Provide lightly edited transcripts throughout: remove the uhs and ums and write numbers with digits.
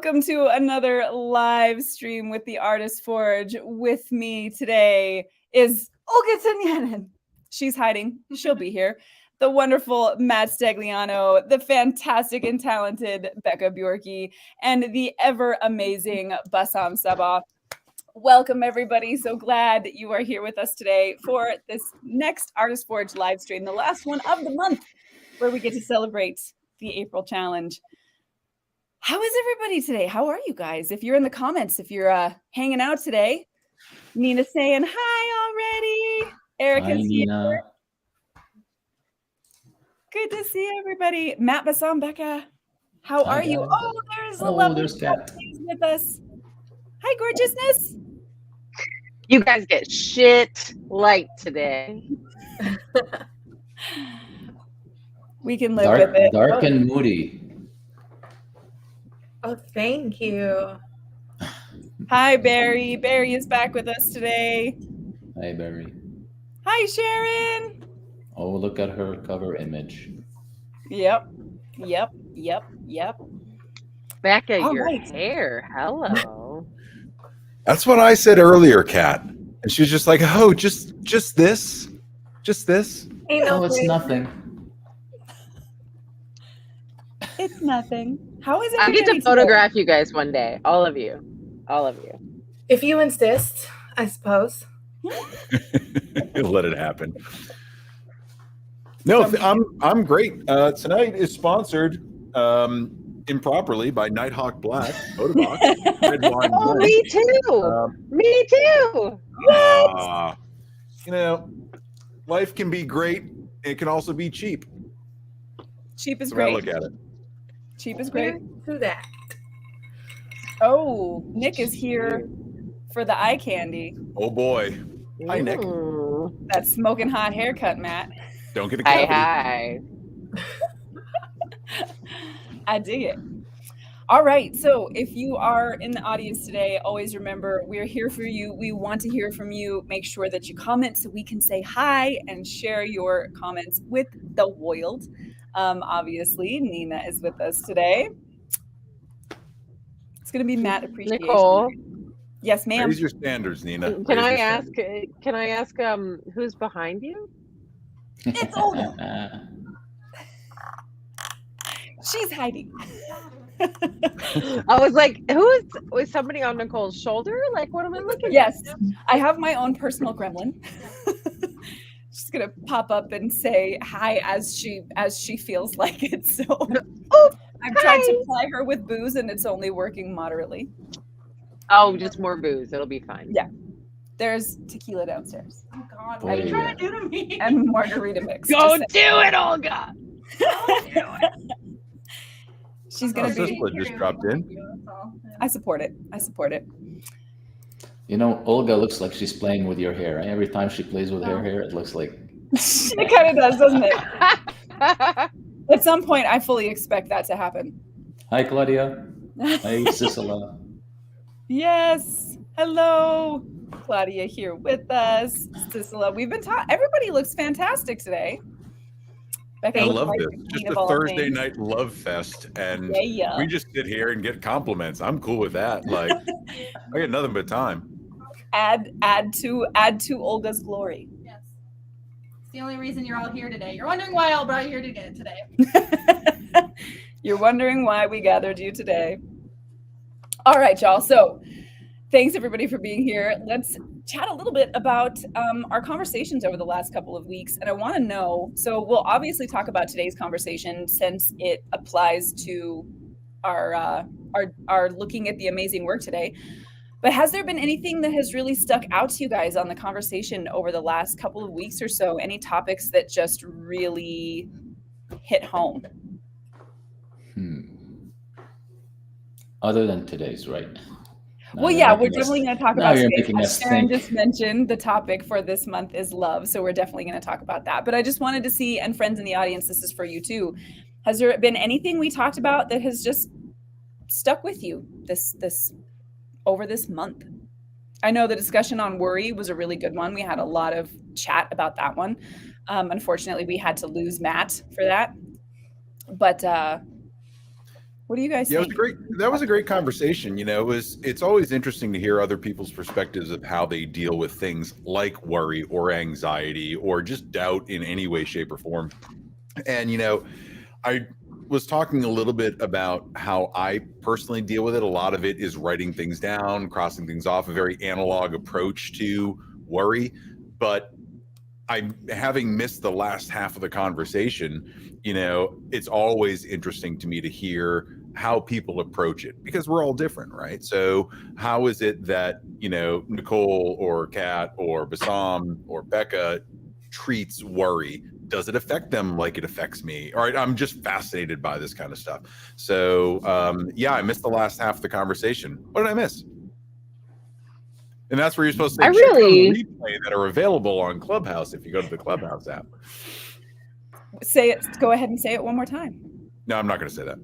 Welcome to another live stream with the Artist Forge. With me today is Olga Tanyanin. She's hiding. She'll be here. The wonderful Matt Stagliano, the fantastic and talented Becca Bjorky, and the ever amazing Bassam Sabah. Welcome, everybody. So glad that you are here with us today for this next Artist Forge live stream, the last one of the month, where we get to celebrate the April Challenge. How is everybody today? How are you guys? If you're in the comments, if you're hanging out today, Nina saying hi already. Erica's here. Good to see everybody. Matt, Bassam, Becca, how are you? Oh, there's a lovely Kat with us. Hi, gorgeousness. You guys get shit light today. We can live with it. Dark and moody. Oh, thank you. Hi, Barry. Barry is back with us today. Hi, Barry. Hi, Sharon. Oh, look at her cover image. Yep. Becca, your hair. Hello. That's what I said earlier, Kat. And she was just like, oh, just this? Just this? Oh, it's nothing. It's nothing. How is it? I get to photograph you guys one day. All of you. If you insist, I suppose. Let it happen. No, I'm great. Tonight is sponsored improperly by Nighthawk Black, Photobox, Red Wine. Oh, me too. Me too. You know, life can be great. It can also be cheap. Cheap is That's great. how I look at it. Cheap is great. Do that. Oh, Nick is here for the eye candy. Oh boy. Hi, Nick. That smoking hot haircut, Matt. Don't get a cavity. Hi. I dig it. All right. So if you are in the audience today, always remember we're here for you. We want to hear from you. Make sure that you comment so we can say hi and share your comments with the world. Obviously, Nina is with us today. It's going to be Matt Appreciation. Nicole. Yes, ma'am. Raise your standards, Nina. Can I ask who's behind you? It's Olga. She's hiding. I was like, was somebody on Nicole's shoulder? Like, what am I looking at? Yes, I have my own personal gremlin. She's gonna pop up and say hi as she feels like it. So I've tried to ply her with booze and it's only working moderately. Oh, just more booze. It'll be fine. Yeah. There's tequila downstairs. Oh God, what are you trying to do to me? And margarita mix. Go do it, Olga. She's gonna be. Sisla just dropped in. I support it. You know, Olga looks like she's playing with your hair. Every time she plays with her hair, it looks like... It kind of does, doesn't it? At some point, I fully expect that to happen. Hi, Claudia. Hi, Sisla. Yes. Hello. Claudia here with us. Sisla. We've been talking. Everybody looks fantastic today. Becca, I love this. Just a Thursday night love fest. And we just sit here and get compliments. I'm cool with that. Like, I got nothing but time. Add to Olga's glory. Yes. It's the only reason you're all here today. You're wondering why I brought you here today. You're wondering why we gathered you today. All right, y'all. So thanks everybody for being here. Let's chat a little bit about our conversations over the last couple of weeks. And I want to know, so we'll obviously talk about today's conversation since it applies to our looking at the amazing work today. But has there been anything that has really stuck out to you guys on the conversation over the last couple of weeks or so? Any topics that just really hit home? Other than today's, right? Well, yeah, we're definitely going to talk about today. Sharon just mentioned the topic for this month is love. So we're definitely going to talk about that. But I just wanted to see, and friends in the audience, this is for you too. Has there been anything we talked about that has just stuck with you this over this month? I know the discussion on worry was a really good one. We had a lot of chat about that one. Unfortunately, we had to lose Matt for that. But What do you guys Yeah, think? that was a great conversation. It's always interesting to hear other people's perspectives of how they deal with things like worry or anxiety or just doubt in any way, shape, or form. And, I was talking a little bit about how I personally deal with it. A lot of it is writing things down, crossing things off, a very analog approach to worry. But I'm having missed the last half of the conversation. It's always interesting to me to hear how people approach it because we're all different, right? So how is it that, Nicole or Kat or Bassam or Becca treats worry? Does it affect them like it affects me? All right, I'm just fascinated by this kind of stuff. So I missed the last half of the conversation. What did I miss? And that's where you're supposed to say, check out the replay that are available on Clubhouse if you go to the Clubhouse app. Say it. Go ahead and say it one more time. No, I'm not going to say that.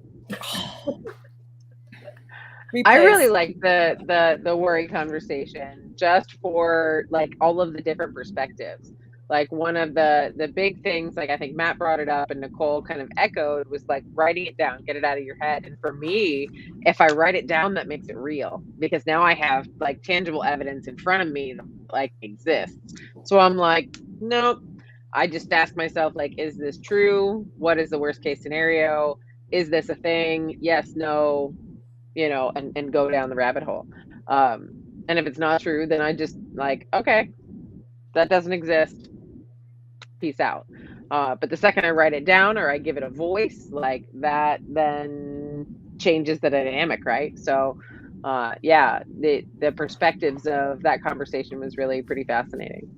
I really like the worry conversation just for like all of the different perspectives. Like one of the big things, like I think Matt brought it up and Nicole kind of echoed, was like writing it down, get it out of your head. And for me, if I write it down, that makes it real because now I have like tangible evidence in front of me that like exists. So I'm like, nope. I just ask myself, like, is this true? What is the worst case scenario? Is this a thing? Yes, no, and go down the rabbit hole. And if it's not true, then I just like, okay, that doesn't exist. Peace out. But the second I write it down or I give it a voice, like that then changes the dynamic, right? So the perspectives of that conversation was really pretty fascinating.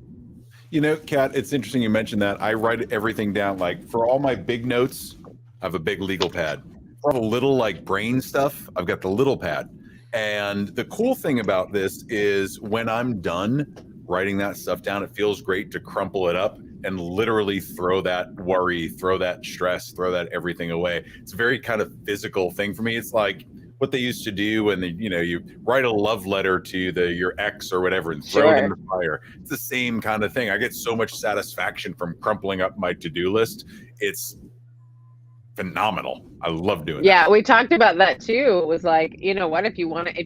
Kat, it's interesting you mentioned that. I write everything down. Like for all my big notes, I have a big legal pad. For all the little like brain stuff, I've got the little pad. And the cool thing about this is when I'm done writing that stuff down, it feels great to crumple it up and literally throw that worry, throw that stress, throw that everything away. It's a very kind of physical thing for me. It's like what they used to do when you write a love letter to your ex or whatever and throw it in the fire. It's the same kind of thing. I get so much satisfaction from crumpling up my to-do list. It's phenomenal. I love doing that. Yeah, we talked about that too. It was like, what, if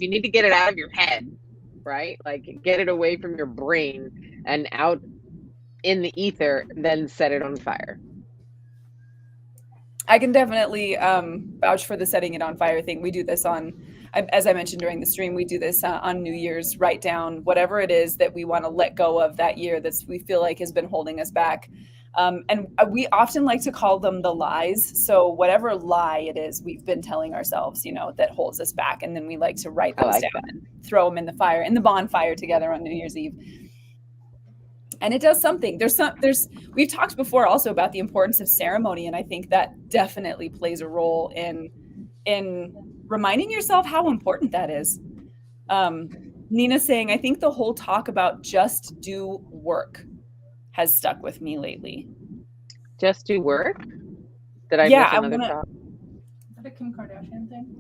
you need to get it out of your head, right? Like get it away from your brain and out in the ether, then set it on fire. I can definitely vouch for the setting it on fire thing. We do this as I mentioned during the stream, we do this on New Year's, write down whatever it is that we want to let go of that year that we feel like has been holding us back. And we often like to call them the lies. So whatever lie it is we've been telling ourselves, that holds us back. And then we like to write those down and throw them in the fire, in the bonfire together on New Year's Eve. And it does something. We've talked before also about the importance of ceremony. And I think that definitely plays a role in reminding yourself how important that is. Nina saying, I think the whole talk about just do work has stuck with me lately. Just do work? Did I miss another talk? Is that a Kim Kardashian thing?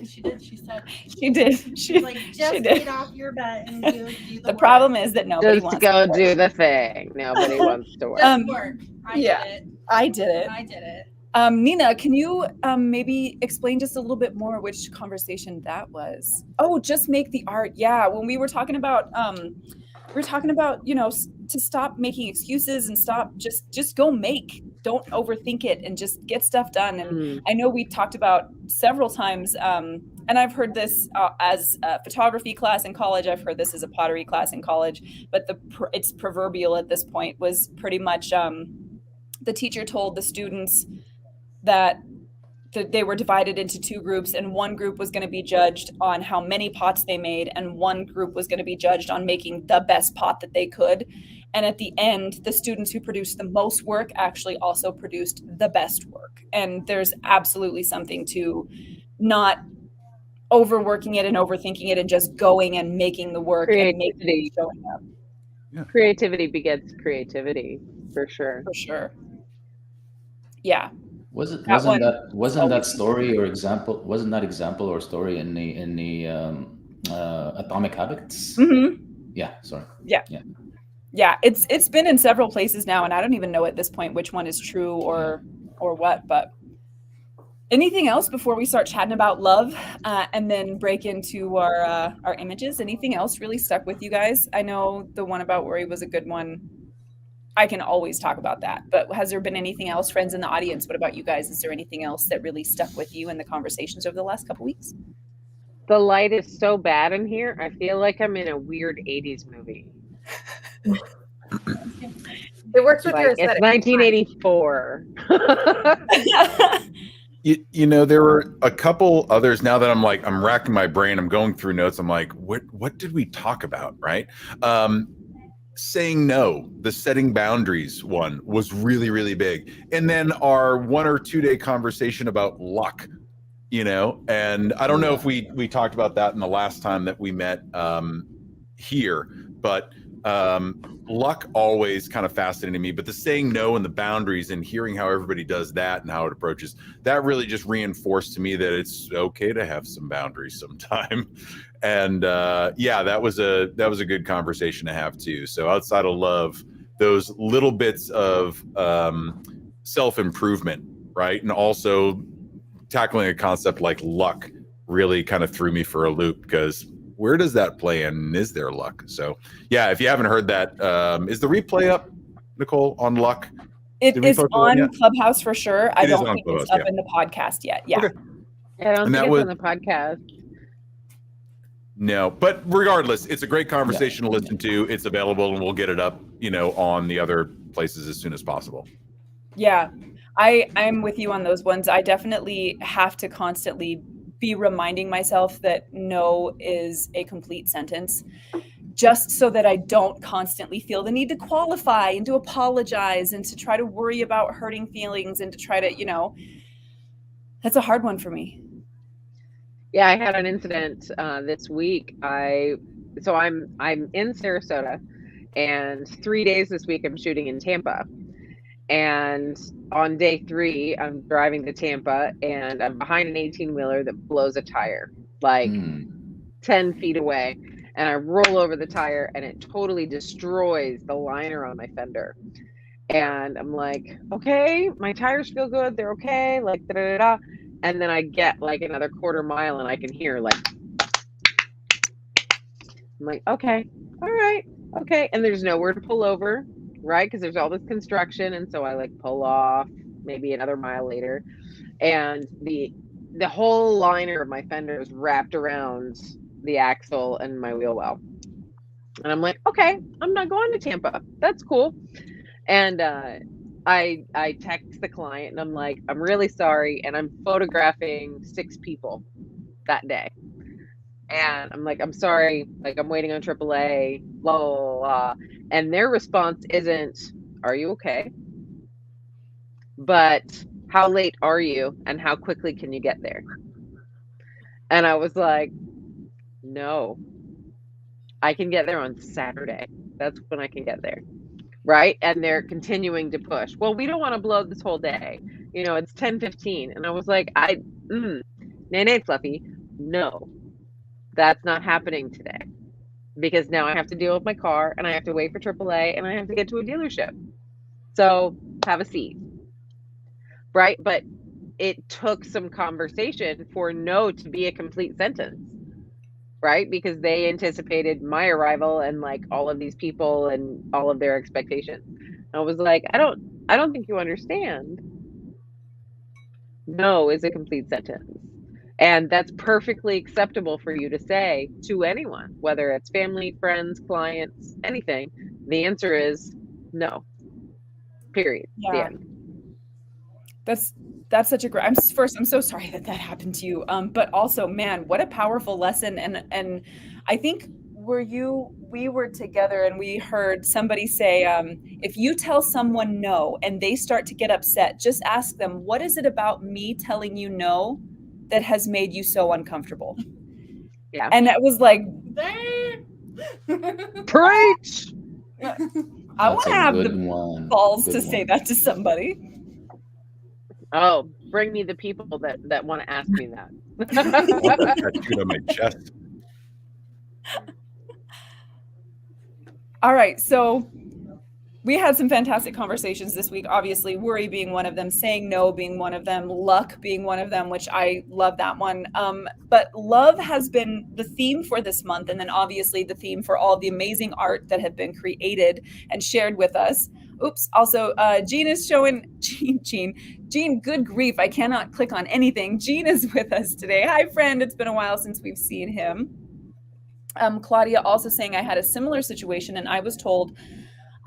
She did. She said. She did. She's like, just get off your butt and do the work. Problem is that nobody wants to go do the thing. Nobody wants to work. Just work. I did it. Nina, can you maybe explain just a little bit more which conversation that was? Oh, just make the art. Yeah, when we were talking about to stop making excuses and stop just go make. Don't overthink it and just get stuff done. And I know we talked about several times, and I've heard this as a photography class in college. I've heard this as a pottery class in college, but it's proverbial at this point. Was pretty much the teacher told the students that they were divided into two groups, and one group was going to be judged on how many pots they made, and one group was going to be judged on making the best pot that they could. And at the end, the students who produced the most work actually also produced the best work. And there's absolutely something to not overworking it and overthinking it and just going and making the work and making it showing up. Yeah. Creativity begets creativity, for sure. For sure. Yeah. Wasn't that story or example? Wasn't that example or story in the Atomic Habits? Mm-hmm. Yeah. Sorry. Yeah. It's been in several places now, and I don't even know at this point which one is true or what. But Anything else before we start chatting about love and then break into our images? Anything else really stuck with you guys? I know the one about worry was a good one. I can always talk about that. But has there been anything else, friends in the audience? What about you guys? Is there anything else that really stuck with you in the conversations over the last couple weeks? The light is so bad in here. I feel like I'm in a weird 80s movie. It works with Like your it's aesthetic. 1984. You know, there were a couple others. Now that I'm racking my brain, I'm going through notes. I'm like, what did we talk about? Right. Saying no, the setting boundaries one was really, really big. And then our 1 or 2 day conversation about luck, you know, and I don't know if we talked about that in the last time that we met here, but luck always kind of fascinated me. But the saying no and the boundaries and hearing how everybody does that and how it approaches, that really just reinforced to me that it's okay to have some boundaries sometime. And yeah, that was a good conversation to have too. So outside of love, those little bits of self-improvement, right? And also tackling a concept like luck really kind of threw me for a loop, because where does that play in? Is there luck? So yeah, if you haven't heard that, is the replay up, Nicole, on luck? It is on Clubhouse for sure. I don't think it's up in the podcast yet. Yeah. Okay. I don't think it's on the podcast. No, but regardless, it's a great conversation to listen to. It's available, and we'll get it up, you know, on the other places as soon as possible. Yeah, I'm with you on those ones. I definitely have to constantly be reminding myself that no is a complete sentence, just so that I don't constantly feel the need to qualify and to apologize and to try to worry about hurting feelings and to try to, you know, that's a hard one for me. Yeah, I had an incident this week. I'm in Sarasota, and 3 days this week I'm shooting in Tampa. And on day 3, I'm driving to Tampa, and I'm behind an 18-wheeler that blows a tire like 10 feet away. And I roll over the tire, and it totally destroys the liner on my fender. And I'm like, okay, my tires feel good. They're okay. Like, da-da-da-da. And then I get like another quarter mile, and I can hear like, I'm like, okay, all right, okay. And there's nowhere to pull over, right? Because there's all this construction. And so I like pull off maybe another mile later. And the whole liner of my fender is wrapped around the axle and my wheel well. And I'm like, okay, I'm not going to Tampa. That's cool. And I text the client, and I'm like, I'm really sorry. And I'm photographing 6 people that day. And I'm like, I'm sorry. Like, I'm waiting on AAA, blah, blah, blah, blah. And their response isn't, are you okay? But how late are you? And how quickly can you get there? And I was like, no, I can get there on Saturday. That's when I can get there. Right. And they're continuing to push. Well, we don't want to blow this whole day. You know, it's 10:15. And I was like, nay, Fluffy. No, that's not happening today, because now I have to deal with my car, and I have to wait for AAA, and I have to get to a dealership. So have a seat. Right. But it took some conversation for no to be a complete sentence. Right? Because they anticipated my arrival and like all of these people and all of their expectations. I was like, I don't think you understand. No is a complete sentence. And that's perfectly acceptable for you to say to anyone, whether it's family, friends, clients, anything. The answer is no. Period. Yeah. The end. That's such a great. I'm so sorry that happened to you. But also, man, what a powerful lesson. And I think we were together, and we heard somebody say, if you tell someone no and they start to get upset, just ask them, what is it about me telling you no that has made you so uncomfortable? Yeah. And that was like, preach. I want to have the balls to say that to somebody. Oh, bring me the people that want to ask me that. Tattooed on my chest. All right, so We had some fantastic conversations this week, obviously, worry being one of them, saying no being one of them, luck being one of them, which I love that one. But love has been the theme for this month, and then obviously the theme for all the amazing art that have been created and shared with us. Oops. Also, Jean is showing, Jean, good grief, I cannot click on anything. Jean is with us today. Hi, friend. It's been a while since we've seen him. Claudia also saying I had a similar situation and I was told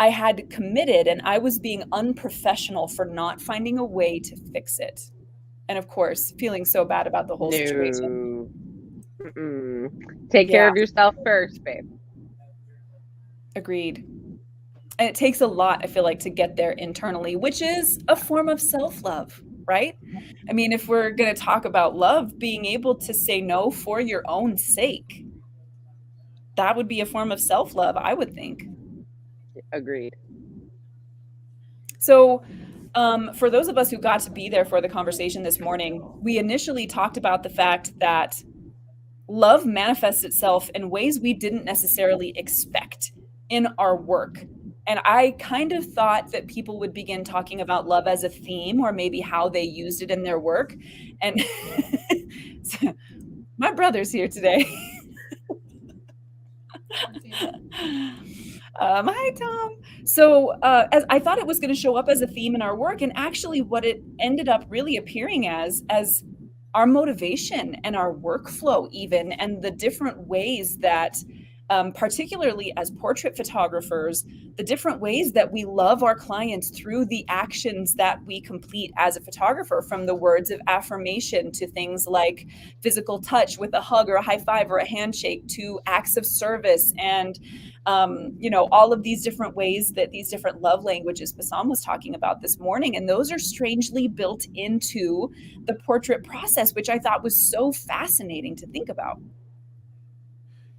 I had committed and I was being unprofessional for not finding a way to fix it. And of course, feeling so bad about the whole situation. Take care of yourself first, babe. Agreed. And it takes a lot, I feel like, to get there internally, which is a form of self-love, right? I mean, if we're going to talk about love, being able to say no for your own sake, that would be a form of self-love, I would think. Agreed. So for those of us who got to be there for the conversation this morning, we initially talked about the fact that love manifests itself in ways we didn't necessarily expect in our work. And I kind of thought that people would begin talking about love as a theme or maybe how they used it in their work. And my brother's here today. Hi, Tom. So as I thought it was going to show up as a theme in our work, and actually what it ended up really appearing as our motivation and our workflow even, and the different ways that particularly as portrait photographers, the different ways that we love our clients through the actions that we complete as a photographer, from the words of affirmation to things like physical touch with a hug or a high five or a handshake, to acts of service and all of these different ways, that these different love languages Bassam was talking about this morning. And those are strangely built into the portrait process, which I thought was so fascinating to think about.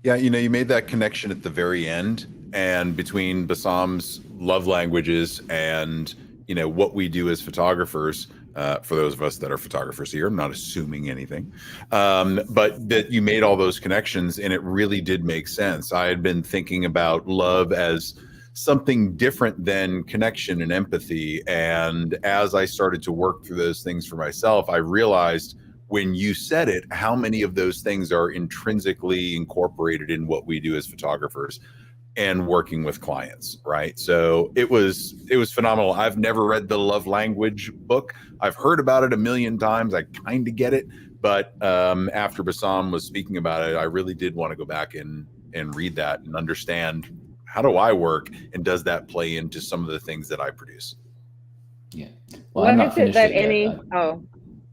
Yeah, you made that connection at the very end, and between Bassam's love languages and what we do as photographers. For those of us that are photographers here, I'm not assuming anything, but that you made all those connections, and it really did make sense. I had been thinking about love as something different than connection and empathy, and as I started to work through those things for myself, I realized when you said it, how many of those things are intrinsically incorporated in what we do as photographers and working with clients, right? So it was phenomenal. I've never read the love language book. I've heard about it a million times. I kind of get it, but after Bassam was speaking about it, I really did want to go back and read that and understand, how do I work, and does that play into some of the things that I produce? Yeah. Well, I'm not finished yet.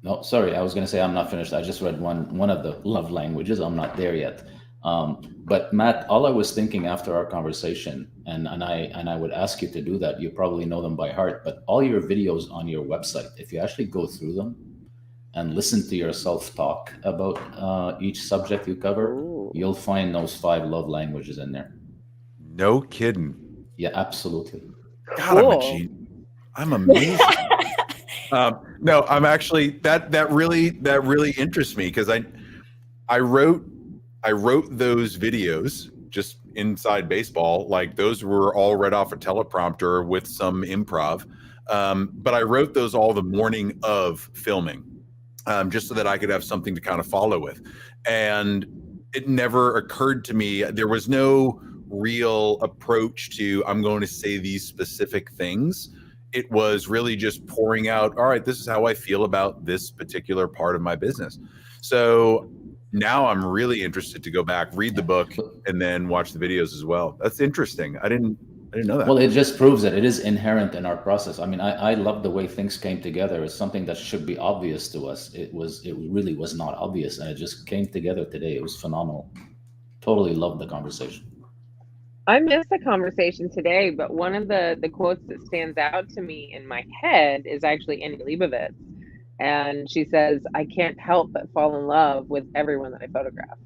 No, sorry. I was going to say I'm not finished. I just read one of the love languages. I'm not there yet. But Matt, all I was thinking after our conversation, and I would ask you to do that. You probably know them by heart, but all your videos on your website, if you actually go through them and listen to yourself talk about each subject you cover, you'll find those 5 love languages in there. No kidding. Yeah, absolutely. God, cool. I'm amazing. No, I'm actually that really interests me, because I wrote those videos just inside baseball. Like, those were all read off a teleprompter with some improv. But I wrote those all the morning of filming, just so that I could have something to kind of follow with. And it never occurred to me, there was no real approach to, I'm going to say these specific things. It was really just pouring out, all right, this is how I feel about this particular part of my business. So now I'm really interested to go back, read the book, and then watch the videos as well. That's interesting. I didn't know that. Well, it just proves that it is inherent in our process. I mean, I love the way things came together. It's something that should be obvious to us. It really was not obvious, and it just came together today. It was phenomenal. Totally loved the conversation. I missed the conversation today, but one of the quotes that stands out to me in my head is actually Annie Leibovitz. And she says, I can't help but fall in love with everyone that I photograph.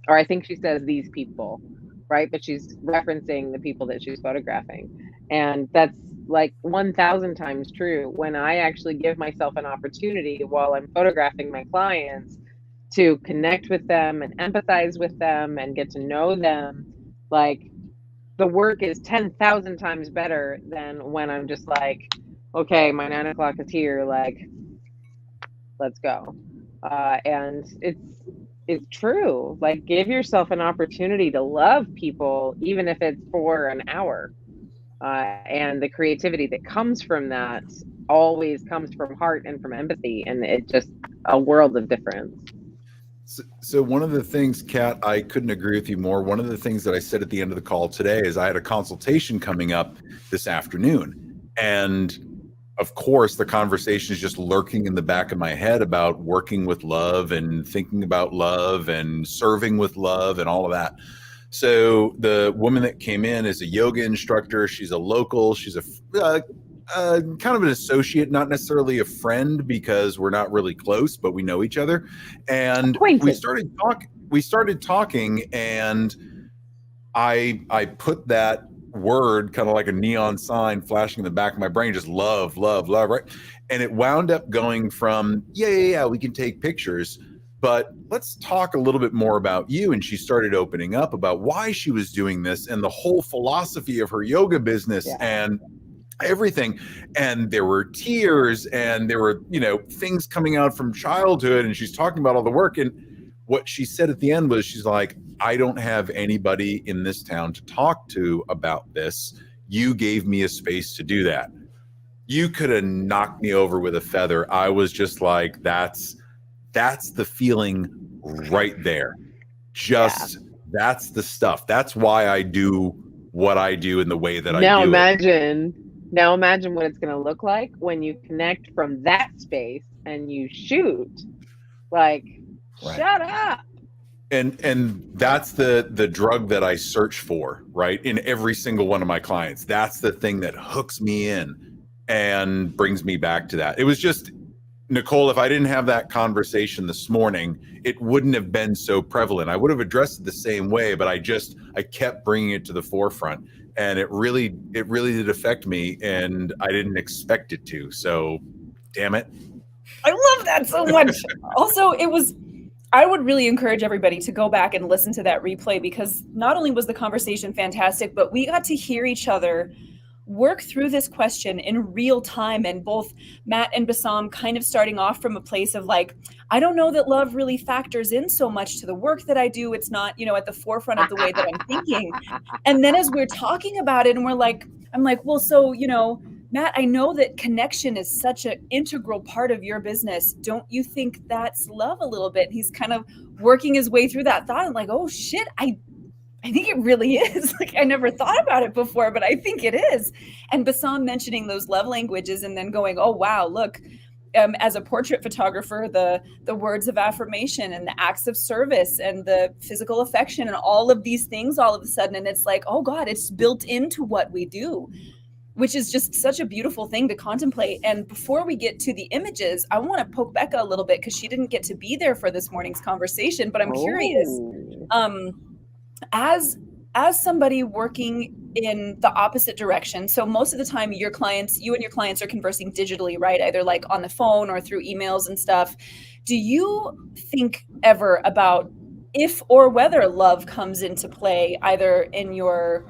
Or I think she says these people, right? But she's referencing the people that she's photographing. And that's like 1,000 times true. When I actually give myself an opportunity while I'm photographing my clients to connect with them and empathize with them and get to know them, like, the work is 10,000 times better than when I'm just like, okay, my 9 o'clock is here, like, let's go. And it's true. Like, give yourself an opportunity to love people, even if it's for an hour. And the creativity that comes from that always comes from heart and from empathy, and it's just a world of difference. So one of the things, Kat, I couldn't agree with you more. One of the things that I said at the end of the call today is I had a consultation coming up this afternoon. And of course, the conversation is just lurking in the back of my head about working with love and thinking about love and serving with love and all of that. So the woman that came in is a yoga instructor. She's a local. She's a kind of an associate, not necessarily a friend because we're not really close, but we know each other. And we started talking, and I put that word kind of like a neon sign flashing in the back of my brain, just love, love, love, right? And it wound up going from, yeah, we can take pictures, but let's talk a little bit more about you. And she started opening up about why she was doing this and the whole philosophy of her yoga business and everything. And there were tears and there were, things coming out from childhood. And she's talking about all the work. And what she said at the end was, she's like, I don't have anybody in this town to talk to about this. You gave me a space to do that. You could have knocked me over with a feather. I was just like, that's the feeling right there. That's the stuff. That's why I do what I do in the way that I do it. Now imagine what it's going to look like when you connect from that space and you shoot. Like, shut up. And that's the drug that I search for, right? In every single one of my clients. That's the thing that hooks me in and brings me back to that. It was just, Nicole, if I didn't have that conversation this morning, it wouldn't have been so prevalent. I would have addressed it the same way, but I kept bringing it to the forefront, and it really did affect me, and I didn't expect it to. So, damn it. I love that so much. Also, I would really encourage everybody to go back and listen to that replay, because not only was the conversation fantastic, but we got to hear each other work through this question in real time, and both Matt and Bassam kind of starting off from a place of like, I don't know that love really factors in so much to the work that I do. It's not, at the forefront of the way that I'm thinking. And then as we're talking about it, and I'm like, well, so, Matt, I know that connection is such an integral part of your business. Don't you think that's love a little bit? He's kind of working his way through that thought. I'm like, oh shit, I think it really is. Like, I never thought about it before, but I think it is. And Bassam mentioning those love languages, and then going, oh, wow, look, as a portrait photographer, the words of affirmation and the acts of service and the physical affection and all of these things all of a sudden. And it's like, oh God, it's built into what we do, which is just such a beautiful thing to contemplate. And before we get to the images, I want to poke Becca a little bit, because she didn't get to be there for this morning's conversation, but I'm curious. As somebody working in the opposite direction, so most of the time you and your clients are conversing digitally, right? Either like on the phone or through emails and stuff. Do you think ever about if or whether love comes into play, either in your,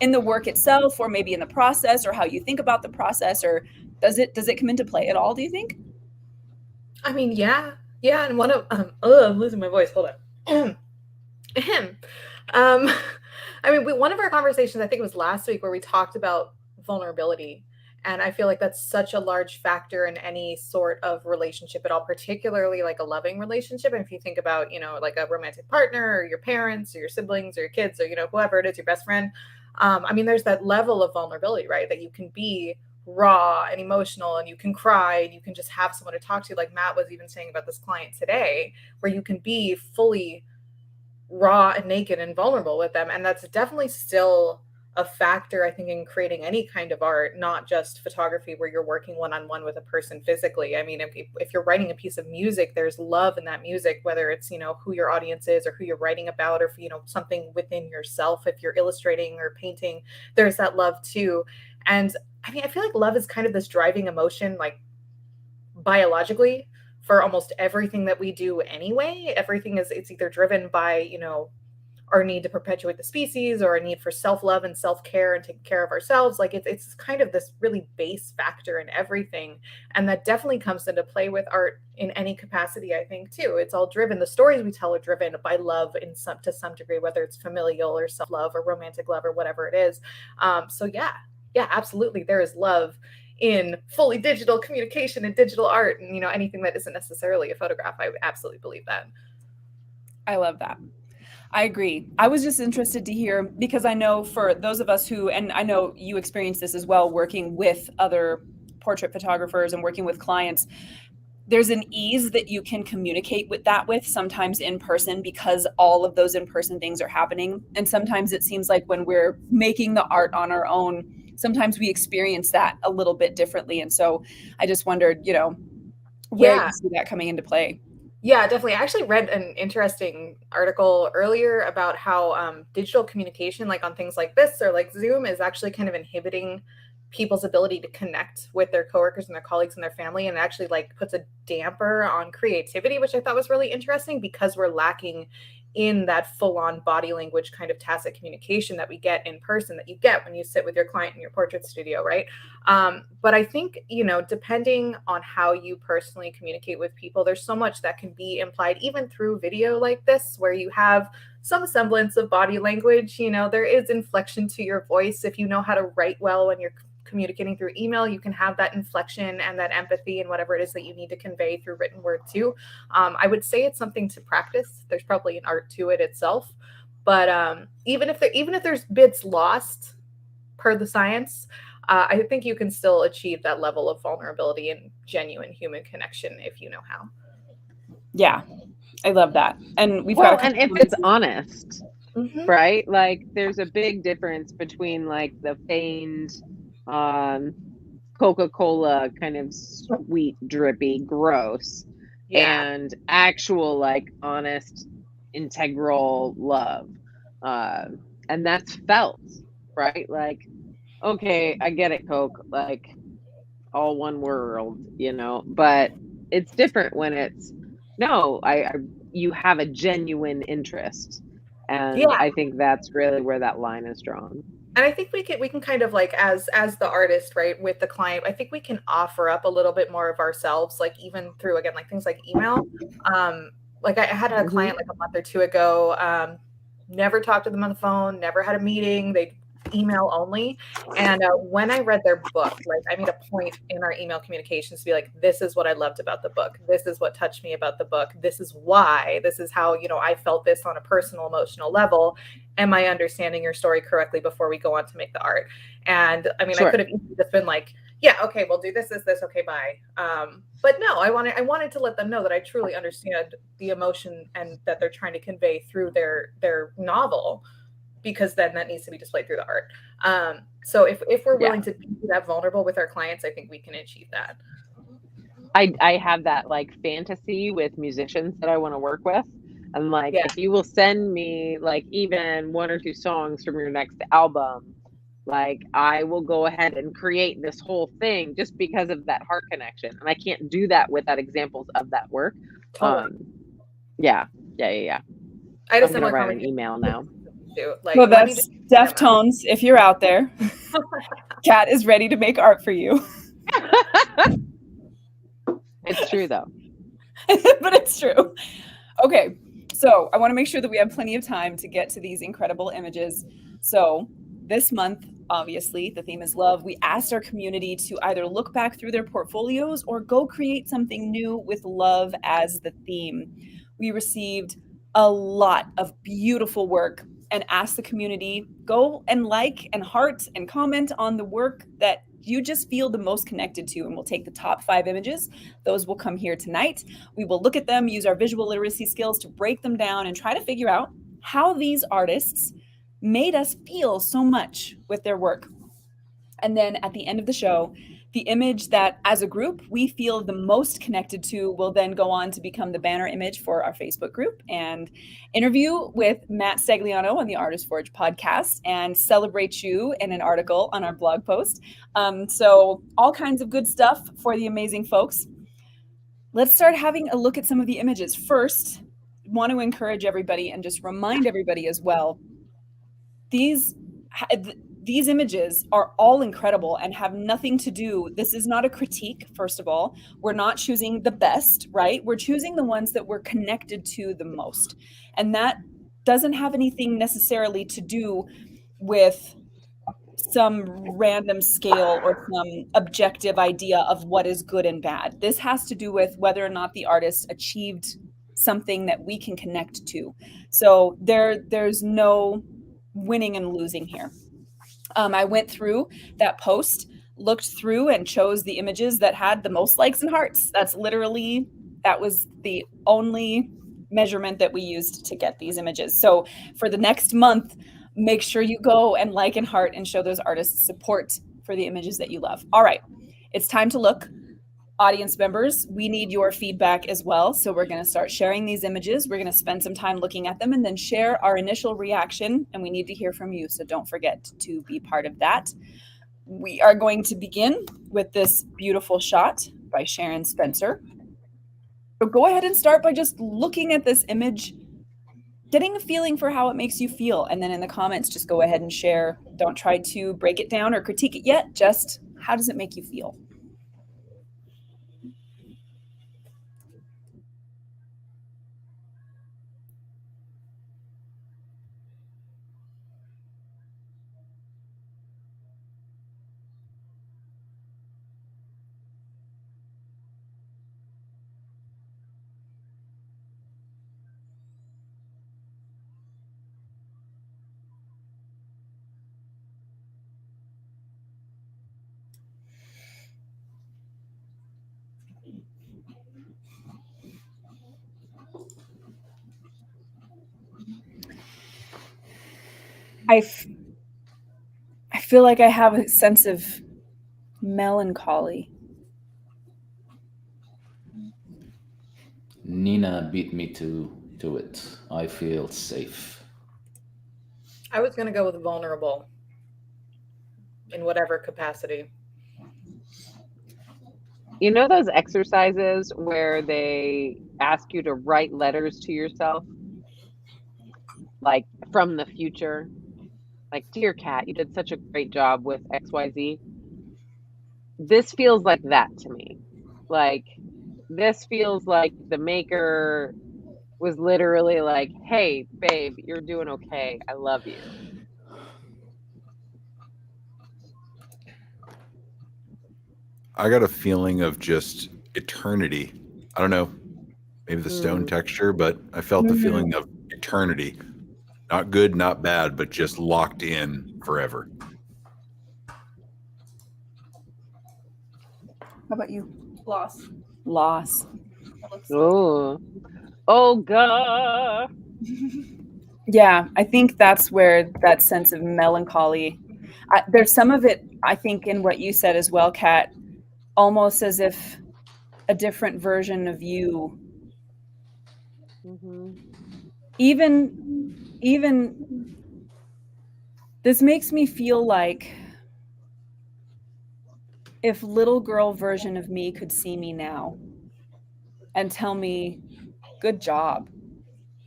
in the work itself, or maybe in the process, or how you think about the process, or does it come into play at all, do you think? I mean, yeah. And one of, I'm losing my voice. Hold on. I mean, one of our conversations, I think it was last week, where we talked about vulnerability. And I feel like that's such a large factor in any sort of relationship at all, particularly like a loving relationship. And if you think about, like a romantic partner, or your parents, or your siblings, or your kids, or, whoever it is, your best friend. I mean, there's that level of vulnerability, right? That you can be raw and emotional, and you can cry, and you can just have someone to talk to. Like Matt was even saying about this client today, where you can be fully raw and naked and vulnerable with them. And that's definitely still a factor, I think, in creating any kind of art, not just photography where you're working one-on-one with a person physically. I mean, if you're writing a piece of music, there's love in that music, whether it's, who your audience is, or who you're writing about, or, something within yourself. If you're illustrating or painting, there's that love too. And I mean, I feel like love is kind of this driving emotion, like biologically, for almost everything that we do anyway. Everything it's either driven by, our need to perpetuate the species or a need for self-love and self-care and take care of ourselves. Like it's kind of this really base factor in everything. And that definitely comes into play with art in any capacity, I think, too. It's all driven. The stories we tell are driven by love to some degree, whether it's familial or self-love or romantic love or whatever it is. So yeah, absolutely. There is love in fully digital communication and digital art and, anything that isn't necessarily a photograph. I absolutely believe that. I love that. I agree. I was just interested to hear, because I know for those of us who, and I know you experienced this as well, working with other portrait photographers and working with clients, there's an ease that you can communicate with sometimes in person, because all of those in-person things are happening. And sometimes it seems like when we're making the art on our own, sometimes we experience that a little bit differently. And so I just wondered, where you see that coming into play. Yeah, definitely. I actually read an interesting article earlier about how digital communication, like on things like this or like Zoom, is actually kind of inhibiting people's ability to connect with their coworkers and their colleagues and their family, and actually like puts a damper on creativity, which I thought was really interesting, because we're lacking in that full-on body language kind of tacit communication that we get in person, that you get when you sit with your client in your portrait studio, right? But I think, depending on how you personally communicate with people, there's so much that can be implied even through video like this, where you have some semblance of body language. There is inflection to your voice. If you know how to write well when you're communicating through email, you can have that inflection and that empathy and whatever it is that you need to convey through written word too. I would say it's something to practice. There's probably an art to it itself, but even if there's bits lost per the science, I think you can still achieve that level of vulnerability and genuine human connection if you know how. Yeah, I love that. And and if it's honest, right? Like there's a big difference between like the feigned Coca-Cola kind of sweet, drippy, gross, and actual like honest, integral love. And that's felt, right? Like, okay, I get it, Coke, like all one world, but it's different when it's no, you have a genuine interest. And I think that's really where that line is drawn. And I think we can kind of like, as the artist, right, with the client, I think we can offer up a little bit more of ourselves, like even through, again, like things like email. Like I had a client like a month or two ago, never talked to them on the phone, never had a meeting. They email only. And when I read their book, like I made a point in our email communications to be like, this is what I loved about the book. This is what touched me about the book. This is why. This is how, I felt this on a personal, emotional level. Am I understanding your story correctly before we go on to make the art? And I mean, I could have easily just been like, yeah, okay, we'll do this, okay, bye. But no, I wanted to let them know that I truly understand the emotion and that they're trying to convey through their novel, because then that needs to be displayed through the art. So if we're willing to be that vulnerable with our clients, I think we can achieve that. I have that like fantasy with musicians that I want to work with. And like, if you will send me like even one or two songs from your next album, like I will go ahead and create this whole thing just because of that heart connection. And I can't do that without examples of that work. Totally. Yeah. I had a similar write an email now. Like, well, that's Deftones. If you're out there, Kat is ready to make art for you. It's true though. But it's true. Okay. So I want to make sure that we have plenty of time to get to these incredible images. So this month, obviously, the theme is love. We asked our community to either look back through their portfolios or go create something new with love as the theme. We received a lot of beautiful work and asked the community, go and like and heart and comment on the work that you just feel the most connected to, and we'll take the top 5 images. Those will come here tonight. We will look at them, use our visual literacy skills to break them down and try to figure out how these artists made us feel so much with their work. And then at the end of the show, the image that as a group we feel the most connected to will then go on to become the banner image for our Facebook group and interview with Matt Stagliano on the Artist Forge podcast and celebrate you in an article on our blog post. So all kinds of good stuff for the amazing folks. Let's start having a look at some of the images. First, want to encourage everybody and just remind everybody as well, these images are all incredible and have nothing to do. This is not a critique, first of all. We're not choosing the best, right? We're choosing the ones that we're connected to the most. And that doesn't have anything necessarily to do with some random scale or some objective idea of what is good and bad. This has to do with whether or not the artist achieved something that we can connect to. So there's no winning and losing here. I went through that post, looked through and chose the images that had the most likes and hearts. That was the only measurement that we used to get these images. So for the next month, make sure you go and like and heart and show those artists support for the images that you love. All right, it's time to look. Audience members, we need your feedback as well. So we're going to start sharing these images. We're going to spend some time looking at them and then share our initial reaction. And we need to hear from you. So don't forget to be part of that. We are going to begin with this beautiful shot by Sharon Spencer. So go ahead and start by just looking at this image, getting a feeling for how it makes you feel. And then in the comments, just go ahead and share. Don't try to break it down or critique it yet. Just how does it make you feel? I feel like I have a sense of melancholy. Nina beat me to it. I feel safe. I was going to go with vulnerable in whatever capacity. You know those exercises where they ask you to write letters to yourself? Like from the future? Like, dear Kat, you did such a great job with XYZ. This feels like that to me. Like, this feels like the maker was literally like, hey, babe, you're doing okay. I love you. I got a feeling of just eternity. I don't know, maybe the stone texture, but I felt the feeling of eternity. Not good, not bad, but just locked in forever. How about you? Loss. Loss. Oh, God. Yeah, I think that's where that sense of melancholy, there's some of it, I think, in what you said as well, Kat, almost as if a different version of you, even this makes me feel like if little girl version of me could see me now and tell me, good job.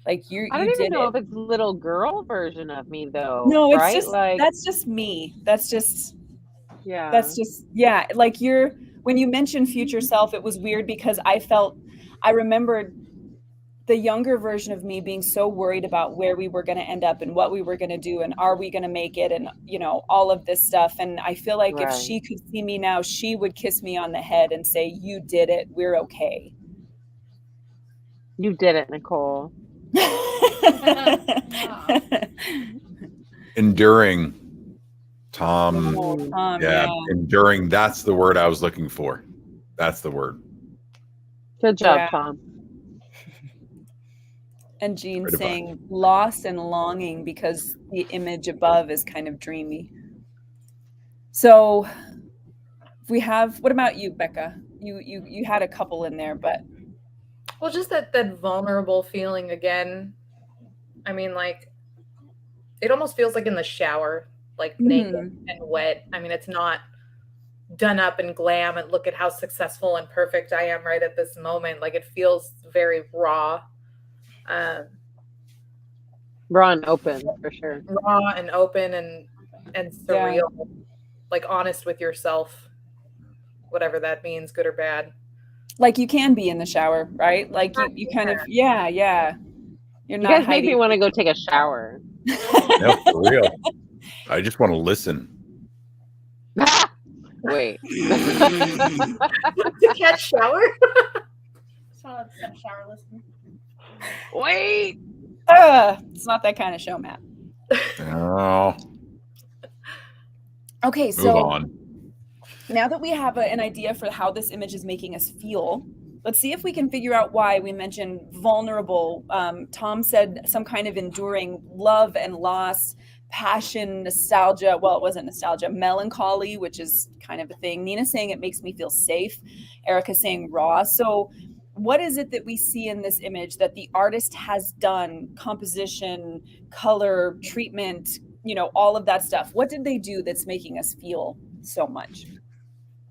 Like I don't even know if it's little girl version of me though. No, it's right? just like that's just me. That's just yeah. Like when you mentioned future self, it was weird because I remembered the younger version of me being so worried about where we were going to end up and what we were going to do and are we going to make it and all of this stuff. And I feel like if she could see me now, she would kiss me on the head and say, you did it, we're okay. You did it, Nicole. Enduring. Tom. Yeah, enduring. That's the word I was looking for. That's the word. Good job, Tom. And Jean saying loss and longing because the image above is kind of dreamy. So we have, what about you, Becca? You had a couple in there, but. Well, just that vulnerable feeling again. I mean, like, it almost feels like in the shower, like naked and wet. I mean, it's not done up and glam and look at how successful and perfect I am right at this moment. Like, it feels very raw. Raw and open for sure. Raw and open and surreal, like honest with yourself, whatever that means, good or bad. Like you can be in the shower, right? Like you kind of, yeah. You're not You guys make me want to go take a shower. No, for real. I just want to listen. Wait. To catch shower? Solid step shower listener. Wait. It's not that kind of show, Matt. Oh, Okay, move so on. now that we have an idea for how this image is making us feel, let's see if we can figure out why we mentioned vulnerable. Tom said some kind of enduring love and loss, passion, nostalgia. Well, it wasn't nostalgia, melancholy, which is kind of a thing. Nina saying it makes me feel safe. Erica saying raw. So what is it that we see in this image that the artist has done? Composition, color, treatment, all of that stuff. What did they do that's making us feel so much?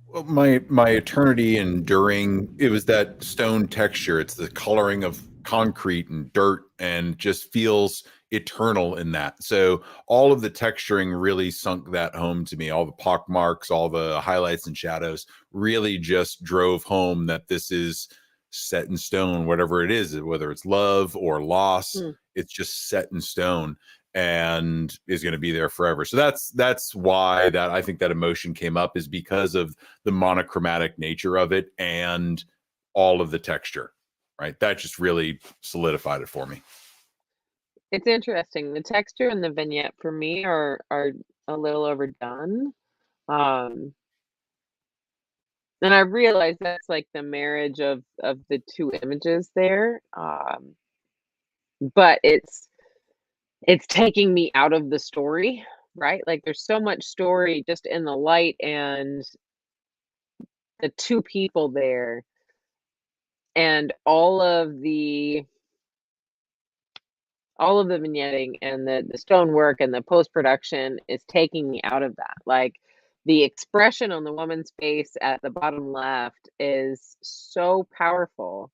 Well, my eternity enduring, it was that stone texture. It's the coloring of concrete and dirt, and just feels eternal in that. So all of the texturing really sunk that home to me. All the pock marks, all the highlights and shadows really just drove home that this is set in stone, whatever it is, whether it's love or loss, it's just set in stone and is going to be there forever. So that's why that I think that emotion came up, is because of the monochromatic nature of it and all of the texture, right? That just really solidified it for me. It's interesting. The texture and the vignette for me are a little overdone. And I realize that's like the marriage of the two images there. But it's taking me out of the story, right? Like there's so much story just in the light and the two people there, and all of the vignetting and the stonework and the post-production is taking me out of that. Like the expression on the woman's face at the bottom left is so powerful.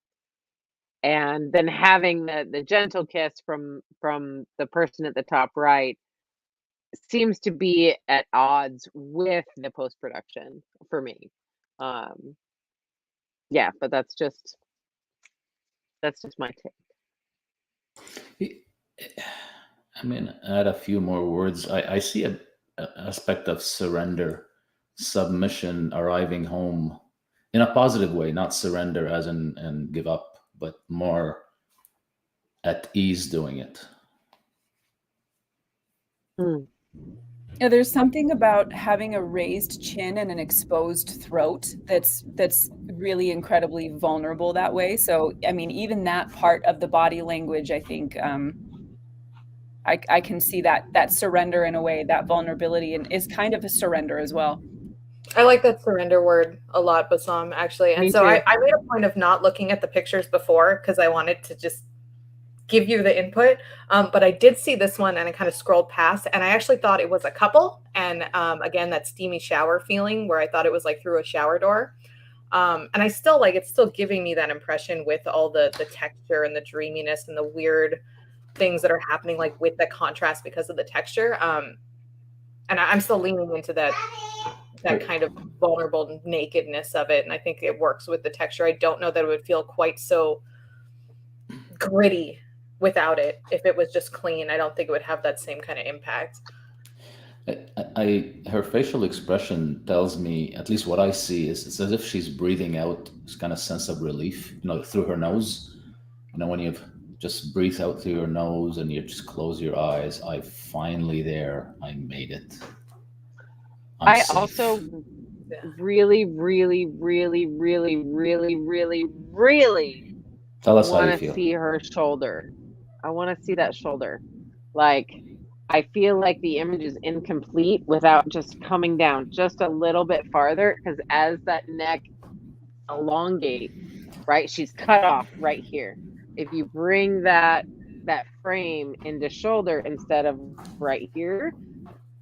And then having the gentle kiss from the person at the top right seems to be at odds with the post-production for me. Yeah, but that's just my take. I mean, add a few more words. I see an aspect of surrender, submission, arriving home in a positive way, not surrender as in and give up, but more at ease doing it. Yeah, there's something about having a raised chin and an exposed throat that's really incredibly vulnerable that way. So, I mean, even that part of the body language, I think, I can see that surrender in a way, that vulnerability, and is kind of a surrender as well. I like that surrender word a lot, Bassam, actually. And so I made a point of not looking at the pictures before because I wanted to just give you the input. But I did see this one and I kind of scrolled past, and I actually thought it was a couple. And again, that steamy shower feeling where I thought it was like through a shower door. And I still like, it's still giving me that impression with all the texture and the dreaminess and the weird things that are happening, like with the contrast because of the texture. And I'm still leaning into that kind of vulnerable nakedness of it. And I think it works with the texture. I don't know that it would feel quite so gritty without it. If it was just clean, I don't think it would have that same kind of impact. Her facial expression tells me, at least what I see, is it's as if she's breathing out this kind of sense of relief, through her nose. When you just breathe out through your nose and you just close your eyes, I'm finally there. I made it. I also really, really, really, really, really, really, really tell us want how you to feel. see her shoulder. I want to see that shoulder. Like, I feel like the image is incomplete without just coming down just a little bit farther, because as that neck elongates, right, she's cut off right here. If you bring that frame into shoulder instead of right here,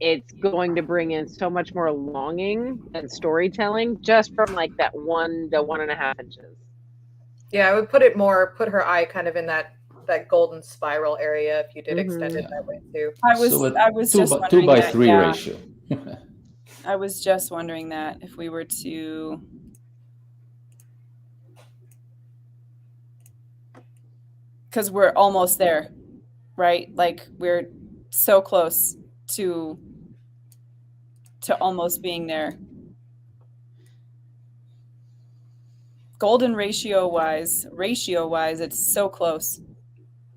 it's going to bring in so much more longing and storytelling just from like that 1 to 1.5 inches. Yeah, I would put her eye kind of in that that golden spiral area if you did extend it Mhm. that way too. I was So just two wondering by that, three yeah. ratio. I was just wondering that if we were to, because we're almost there, right? Like we're so close to almost being there. Golden ratio wise, it's so close.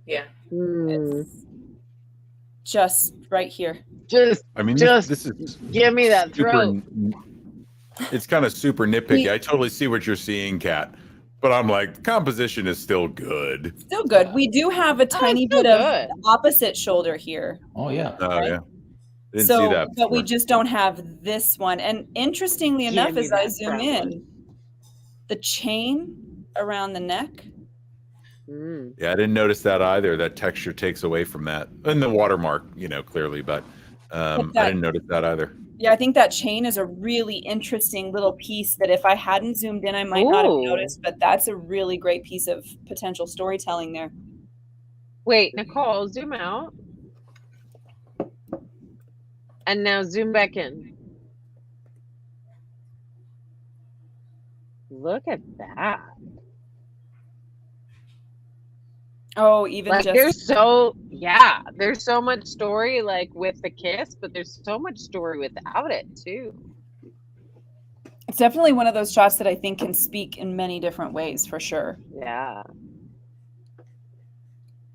Yeah. It's just right here. I mean, Just this is give me that super. throat. It's kind of super nitpicky. I totally see what you're seeing, Kat, but I'm like, the composition is still good. Still good. We do have a tiny still bit of good. the opposite shoulder here. Oh yeah. Oh Right? yeah, didn't So, see that. but we before. just don't have this one. And interestingly Give enough, me as I that zoom front in, one. the chain around the neck. Yeah, I didn't notice that either. That texture takes away from that, and the watermark, clearly. But I didn't notice that either. Yeah, I think that chain is a really interesting little piece that if I hadn't zoomed in, I might not have noticed, but that's a really great piece of potential storytelling there. Wait, Nicole, zoom out. And now zoom back in. Look at that. Oh, even like just there's so much story like with the kiss, but there's so much story without it too. It's definitely one of those shots that I think can speak in many different ways for sure. Yeah.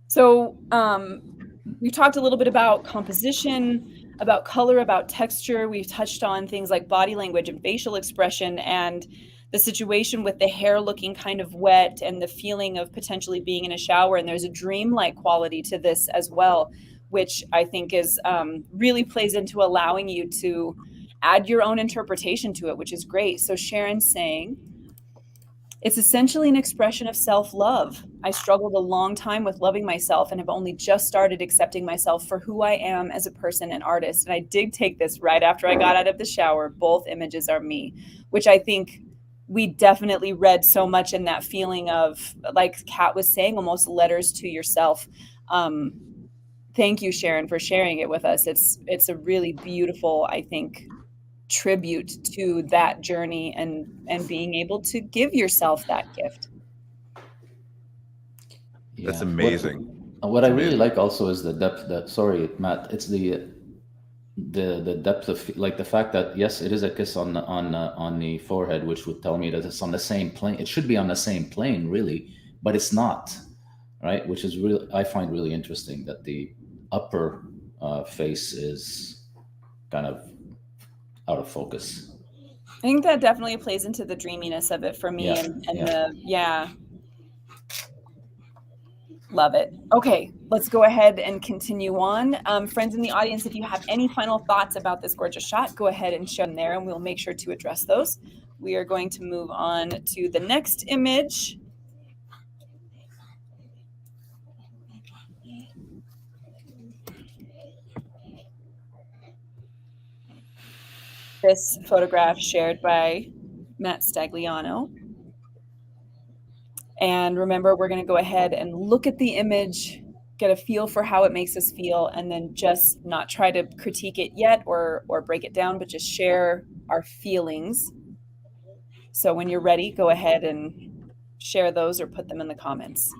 So we've talked a little bit about composition, about color, about texture. We've touched on things like body language and facial expression and the situation with the hair looking kind of wet and the feeling of potentially being in a shower. And there's a dreamlike quality to this as well, which I think is really plays into allowing you to add your own interpretation to it, which is great. So Sharon's saying, it's essentially an expression of self-love. I struggled a long time with loving myself and have only just started accepting myself for who I am as a person and artist. And I did take this right after I got out of the shower. Both images are me, which I think we definitely read so much in that feeling of, like Kat was saying, almost letters to yourself. Thank you, Sharon, for sharing it with us. It's a really beautiful, I think, tribute to that journey and being able to give yourself that gift. That's amazing. What I really like also is the depth. Sorry, Matt. It's the depth of, like, the fact that yes, it is a kiss on the forehead, which would tell me that it's on the same plane. It should be on the same plane, really, but it's not, right? Which is really, I find really interesting that the upper face is kind of out of focus. I think that definitely plays into the dreaminess of it for me. Love it. Okay, let's go ahead and continue on. Friends in the audience, if you have any final thoughts about this gorgeous shot, go ahead and show them there and we'll make sure to address those. We are going to move on to the next image. This photograph shared by Matt Stagliano. And remember, we're going to go ahead and look at the image, get a feel for how it makes us feel, and then just not try to critique it yet or break it down, but just share our feelings. So when you're ready, go ahead and share those or put them in the comments.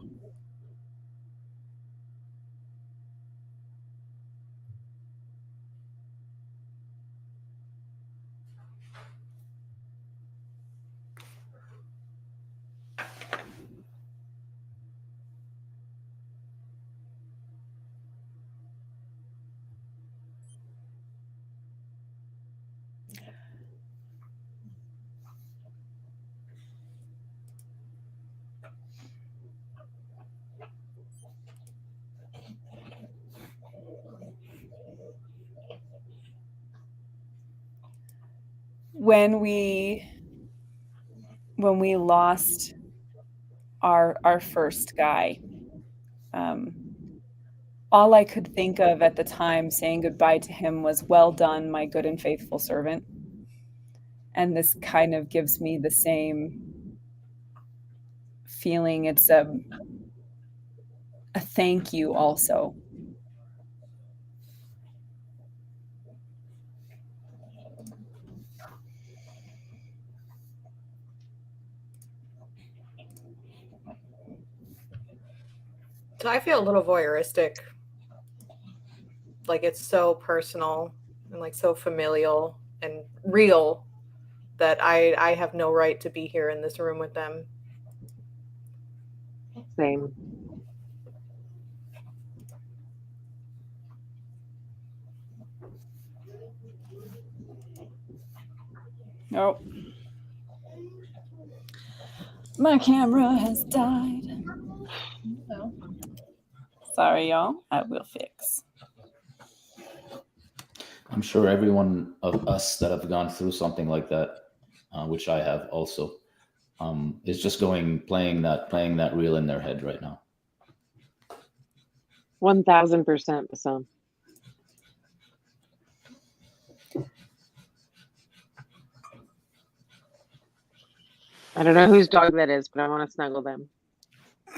When we lost our first guy, all I could think of at the time saying goodbye to him was, well done, my good and faithful servant. And this kind of gives me the same feeling. It's a thank you also. So I feel a little voyeuristic. Like it's so personal and like so familial and real that I have no right to be here in this room with them. Same. Nope. My camera has died. So, Sorry, y'all. I will fix. I'm sure every one of us that have gone through something like that, which I have also, is just playing that reel in their head right now. 1000%, Basam. I don't know whose dog that is, but I want to snuggle them.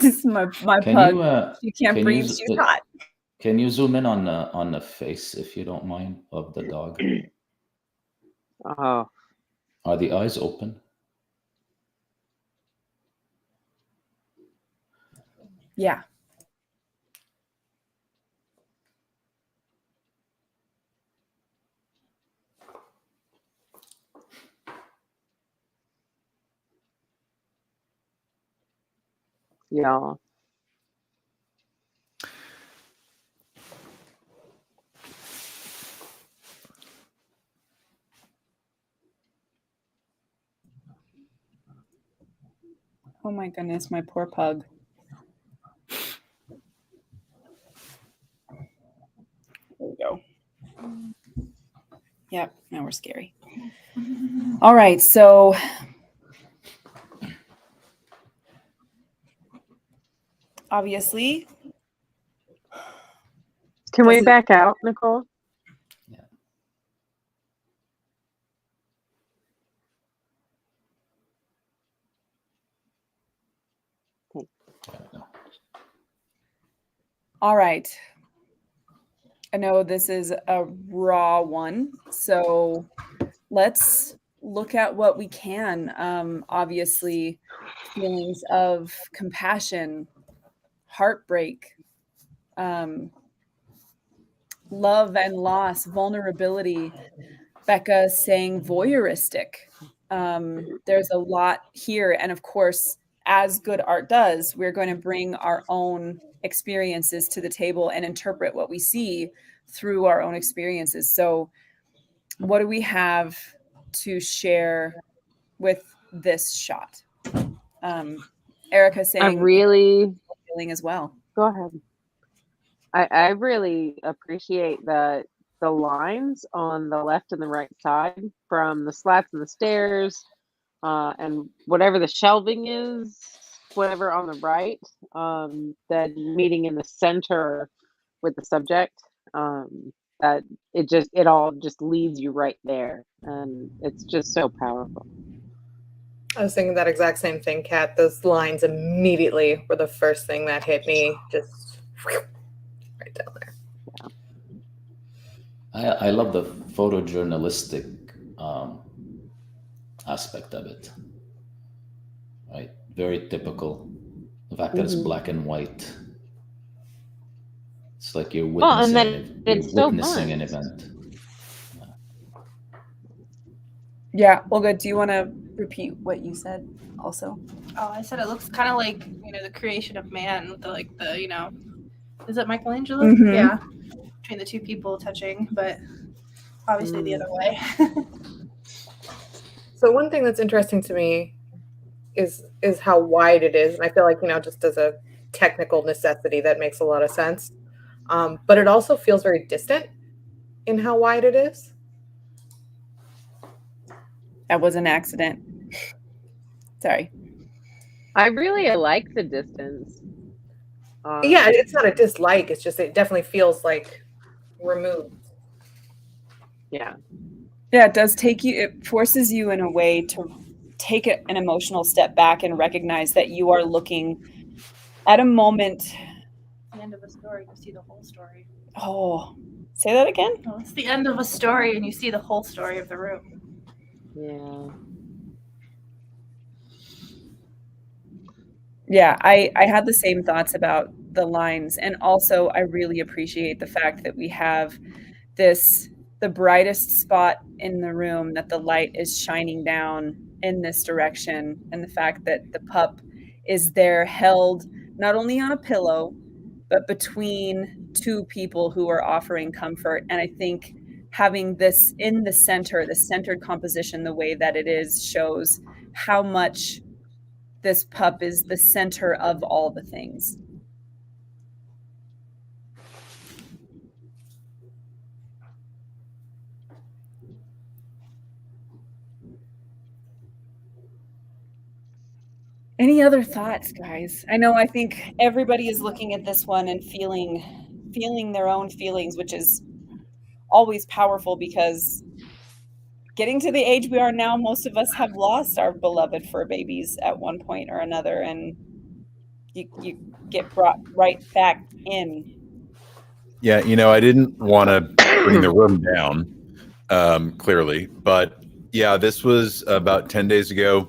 This is my Can pug. you, She can't can breathe. you, She's hot. Can you zoom in on the face, if you don't mind, of the dog? Oh, Are the eyes open? Yeah. yeah. Oh my goodness, my poor pug. There we go. Yep, now we're scary. All right, so obviously, Can we back out, Nicole? all right. I know this is a raw one, so let's look at what we can. Obviously, feelings of compassion, heartbreak, love and loss, vulnerability. Becca saying voyeuristic. There's a lot here. And of course, as good art does, we're going to bring our own experiences to the table and interpret what we see through our own experiences. So, what do we have to share with this shot? Erica saying feeling as well. Go ahead. I really appreciate the lines on the left and the right side, from the slats and the stairs, and whatever the shelving is, whatever on the right, that meeting in the center with the subject, that it all just leads you right there, and it's just so powerful. I was thinking that exact same thing, Kat. Those lines immediately were the first thing that hit me, just right down there. I love the photojournalistic aspect of it. Right, very typical. The fact that it's black and white. It's like you're witnessing an event. Yeah, Olga, do you want to repeat what you said also? Oh, I said it looks kind of like, the creation of man with is it Michelangelo? Mhm. Yeah, between the two people touching, but obviously the other way. So one thing that's interesting to me is how wide it is, and I feel like just as a technical necessity that makes a lot of sense, but it also feels very distant in how wide it is. That was an accident. Sorry. I really like the distance. Yeah, it's not a dislike. It's just it definitely feels like removed. Yeah. Yeah, it does it forces you in a way to take an emotional step back and recognize that you are looking at a moment end of a story, you see the whole story. Oh, say that again? Well, it's the end of a story and you see the whole story of the room. Yeah. Yeah, I had the same thoughts about the lines. And also, I really appreciate the fact that we have the brightest spot in the room, that the light is shining down in this direction. And the fact that the pup is there held not only on a pillow, but between two people who are offering comfort. And I think having this in the center, the centered composition, the way that it is, shows how much this pup is the center of all the things. Any other thoughts, guys? I think everybody is looking at this one and feeling their own feelings, which is always powerful, because getting to the age we are now, most of us have lost our beloved fur babies at one point or another, and you get brought right back in. Yeah, I didn't want to bring the room down, clearly, but yeah, this was about 10 days ago.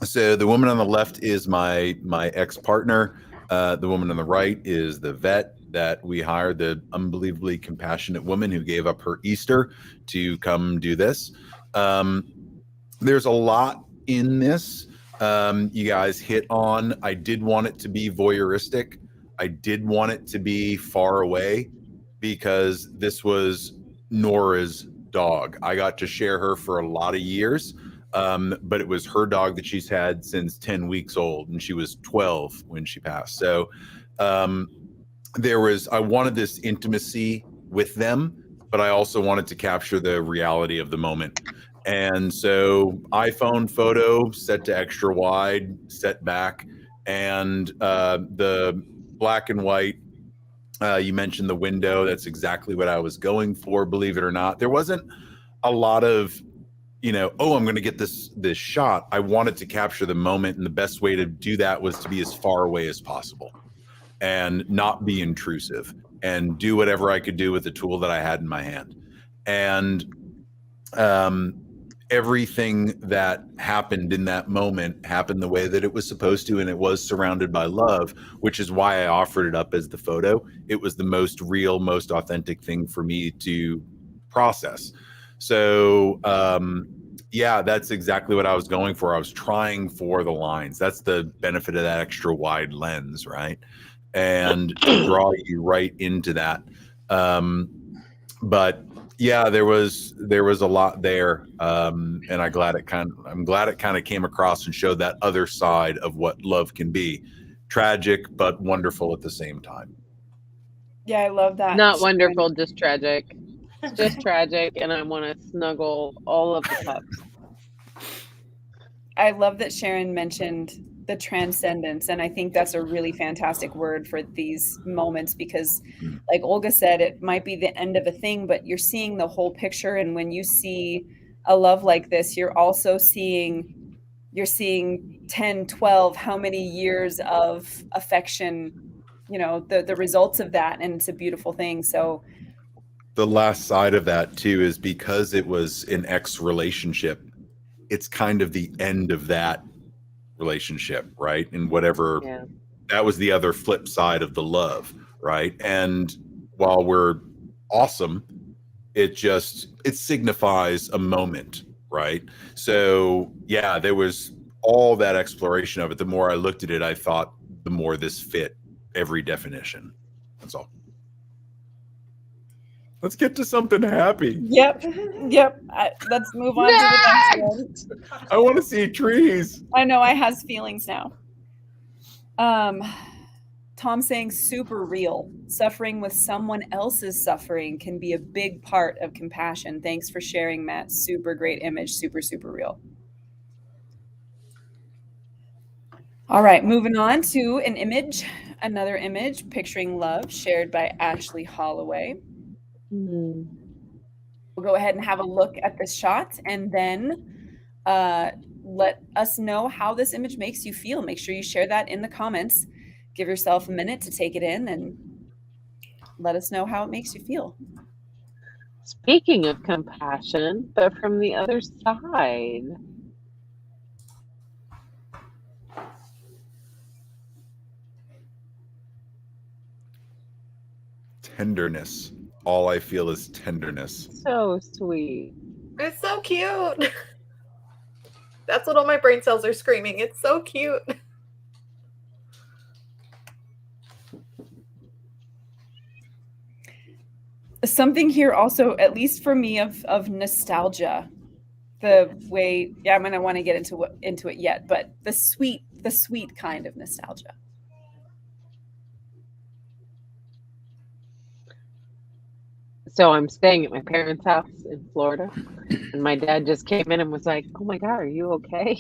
So the woman on the left is my ex-partner. The woman on the right is the vet that we hired, the unbelievably compassionate woman who gave up her Easter to come do this. There's a lot in this. You guys hit on, I did want it to be voyeuristic. I did want it to be far away, because this was Nora's dog. I got to share her for a lot of years. But it was her dog that she's had since 10 weeks old, and she was 12 when she passed. So I wanted this intimacy with them, but I also wanted to capture the reality of the moment. And so iPhone photo set to extra wide, set back, and the black and white, you mentioned the window. That's exactly what I was going for, believe it or not. There wasn't a lot of I'm going to get this shot. I wanted to capture the moment, and the best way to do that was to be as far away as possible and not be intrusive, and do whatever I could do with the tool that I had in my hand. And everything that happened in that moment happened the way that it was supposed to, and it was surrounded by love, which is why I offered it up as the photo. It was the most real, most authentic thing for me to process. So, yeah, that's exactly what I was going for. I was trying for the lines. That's the benefit of that extra wide lens, right? And to draw you right into that. But yeah, there was a lot there, and I'm glad it kind of came across and showed that other side of what love can be, tragic but wonderful at the same time. Yeah, I love that. Not wonderful, just tragic. Just tragic, and I want to snuggle all of the pups. I love that Sharon mentioned the transcendence, and I think that's a really fantastic word for these moments, because like Olga said, it might be the end of a thing, but you're seeing the whole picture. And when you see a love like this, you're also seeing 10, 12, how many years of affection, the results of that, and it's a beautiful thing. So the last side of that too is, because it was an ex relationship, it's kind of the end of that relationship, right? And whatever, Yeah. That was the other flip side of the love, right? And while we're awesome, it signifies a moment, right? So yeah, there was all that exploration of it. The more I looked at it, I thought the more this fit every definition. That's all. Let's get to something happy. Yep. Let's move on to the next one. I want to see trees. I know I has feelings now. Tom saying super real. Suffering with someone else's suffering can be a big part of compassion. Thanks for sharing, Matt. Super great image. Super, super real. All right, moving on to another image picturing love, shared by Ashley Holloway. We'll go ahead and have a look at this shot, and then let us know how this image makes you feel. Make sure you share that in the comments. Give yourself a minute to take it in and let us know how it makes you feel. Speaking of compassion, but from the other side. Tenderness. All I feel is tenderness. So sweet. It's so cute. That's what all my brain cells are screaming. It's so cute. Something here also, at least for me, of nostalgia. The way, I'm gonna want to get into it yet, but the sweet kind of nostalgia. So I'm staying at my parents' house in Florida, and my dad just came in and was like, "Oh my God, are you okay?"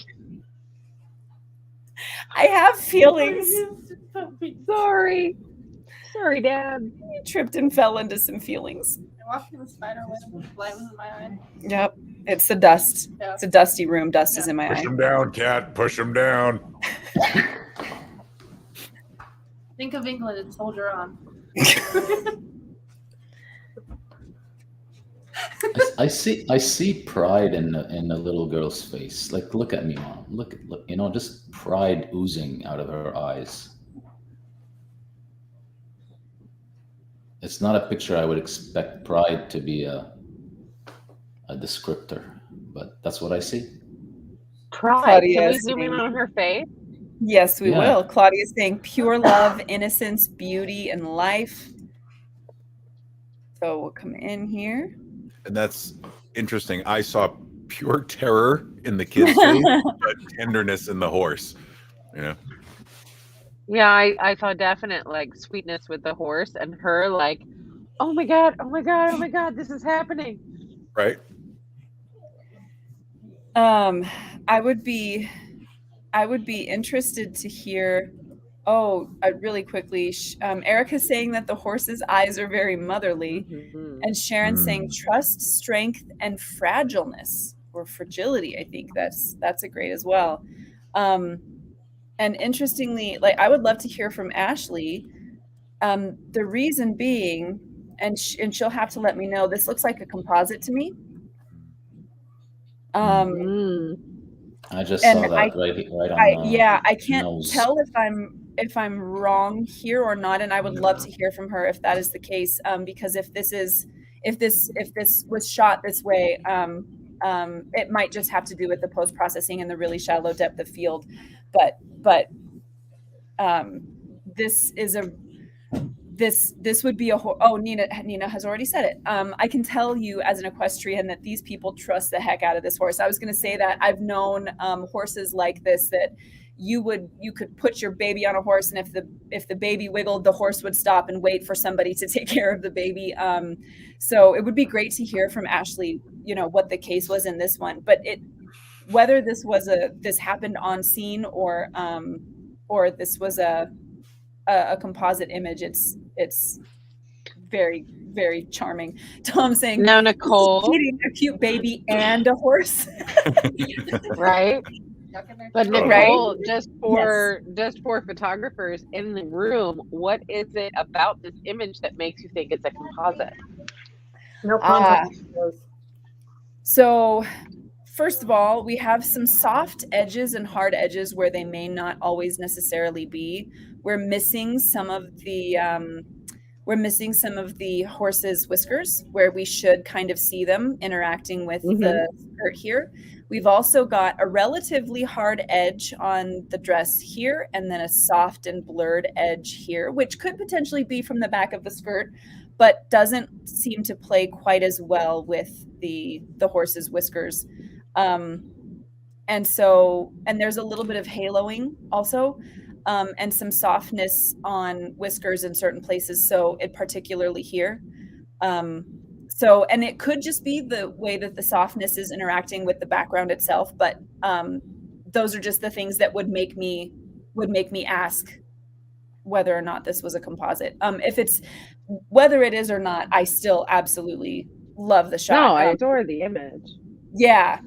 I have feelings. Sorry, Dad. You tripped and fell into some feelings. I walked through the spider web with light was in my eye. Yep, it's the dust. Yeah. It's a dusty room. Dust is in my Push eye. him down, cat. Push him down. Think of England and soldier on. I see pride in the little girl's face. Like, look at me, Mom. Look, just pride oozing out of her eyes. It's not a picture I would expect pride to be a descriptor, but that's what I see. Pride. Claudia Can we is zoom in saying- on her face? Yes, we Yeah. will. Claudia is saying pure love, innocence, beauty, and life. So we'll come in here. And that's interesting. I saw pure terror in the kid's face, but tenderness in the horse. Yeah, I saw definite like sweetness with the horse, and her like, "Oh my God, oh my God, oh my God, this is happening." Right? I would be interested to hear. Really quickly, Erica's saying that the horse's eyes are very motherly, Mhm. and Sharon's saying trust, strength, and fragileness or fragility. I think that's a great as well. And interestingly, like I would love to hear from Ashley. The reason being, and she'll have to let me know. This looks like a composite to me. Mm. I just And saw that right on. I can't nose. tell if I'm wrong here or not, and I would love to hear from her if that is the case. Because if this was shot this way, it might just have to do with the post processing and the really shallow depth of field. But this is this would be Nina has already said it. I can tell you as an equestrian that these people trust the heck out of this horse. I was going to say that I've known horses like this that you could put your baby on a horse, and if the baby wiggled, the horse would stop and wait for somebody to take care of the baby. So it would be great to hear from Ashley, what the case was in this one. But whether this happened on scene or this was a composite image, it's very, very charming. Tom saying, Now, Nicole, eating a cute baby and a horse. right? But Nicole, Right? just for photographers in the room, what is it about this image that makes you think it's a composite? No context. So, first of all, we have some soft edges and hard edges where they may not always necessarily be. We're missing some of the horse's whiskers where we should kind of see them interacting with the skirt here. We've also got a relatively hard edge on the dress here, and then a soft and blurred edge here, which could potentially be from the back of the skirt, but doesn't seem to play quite as well with the horse's whiskers. And there's a little bit of haloing also, and some softness on whiskers in certain places. So it particularly here. And it could just be the way that the softness is interacting with the background itself. But those are just the things that would make me ask whether or not this was a composite. Whether it is or not, I still absolutely love the shot. No, I adore the image. Yeah.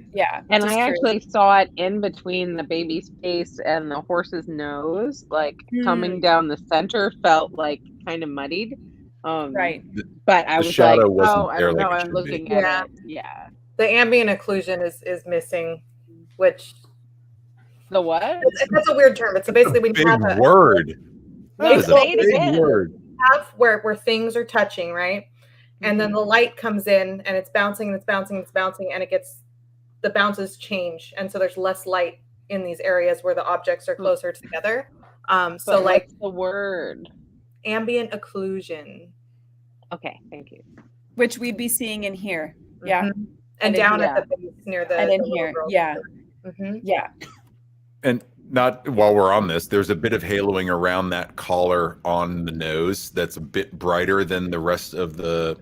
And I actually saw it in between the baby's face and the horse's nose, like coming down the center felt like kind of muddied. Right. But I The was shadow like, wasn't oh, I there don't know. like it I'm should looking be. at Yeah. it. Yeah. The ambient occlusion is missing, which The what? that's a weird term. It's basically when you Big have word. That No, is a say it big again. word. have where things are touching, right? And then the light comes in and it's bouncing and it's bouncing and it's bouncing and the bounces change. And so there's less light in these areas where the objects are closer together. So But like what's the word? ambient occlusion. Okay, thank you. Which we'd be seeing in here. Yeah. Mhm. And And in down here. at the base near the And in little here. girl. Yeah. Mhm. Yeah. And not while we're on this, there's a bit of haloing around that collar on the nose that's a bit brighter than the rest of the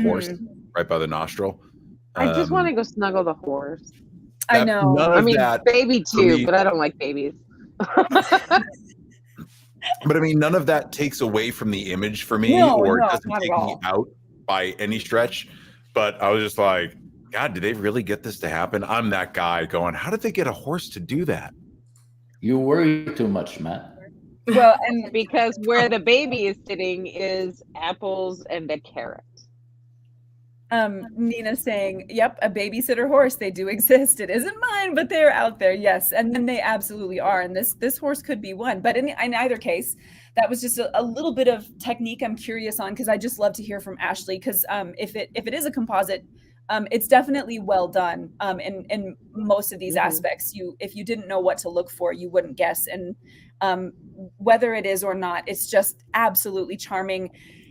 horse, right by the nostril. I just want to go snuggle the horse. I know. None I of mean, that, baby for too, me- but I don't like babies. but I mean, none of that takes away from the image for me, No, or no, doesn't not at take me all. out by any stretch. But I was just like, God, did they really get this to happen? I'm that guy going, how did they get a horse to do that? You worry too much, Matt. Well, and Because where the baby is sitting is apples and a carrot. Nina saying, yep, a babysitter horse. They do exist. It isn't mine, but they're out there. Yes. And then they absolutely are. And this horse could be one. But in either case, that was just a little bit of technique I'm curious on, because I just love to hear from Ashley. Because if it is a composite, it's definitely well done in most of these aspects. If you didn't know what to look for, you wouldn't guess. And whether it is or not, it's just absolutely charming.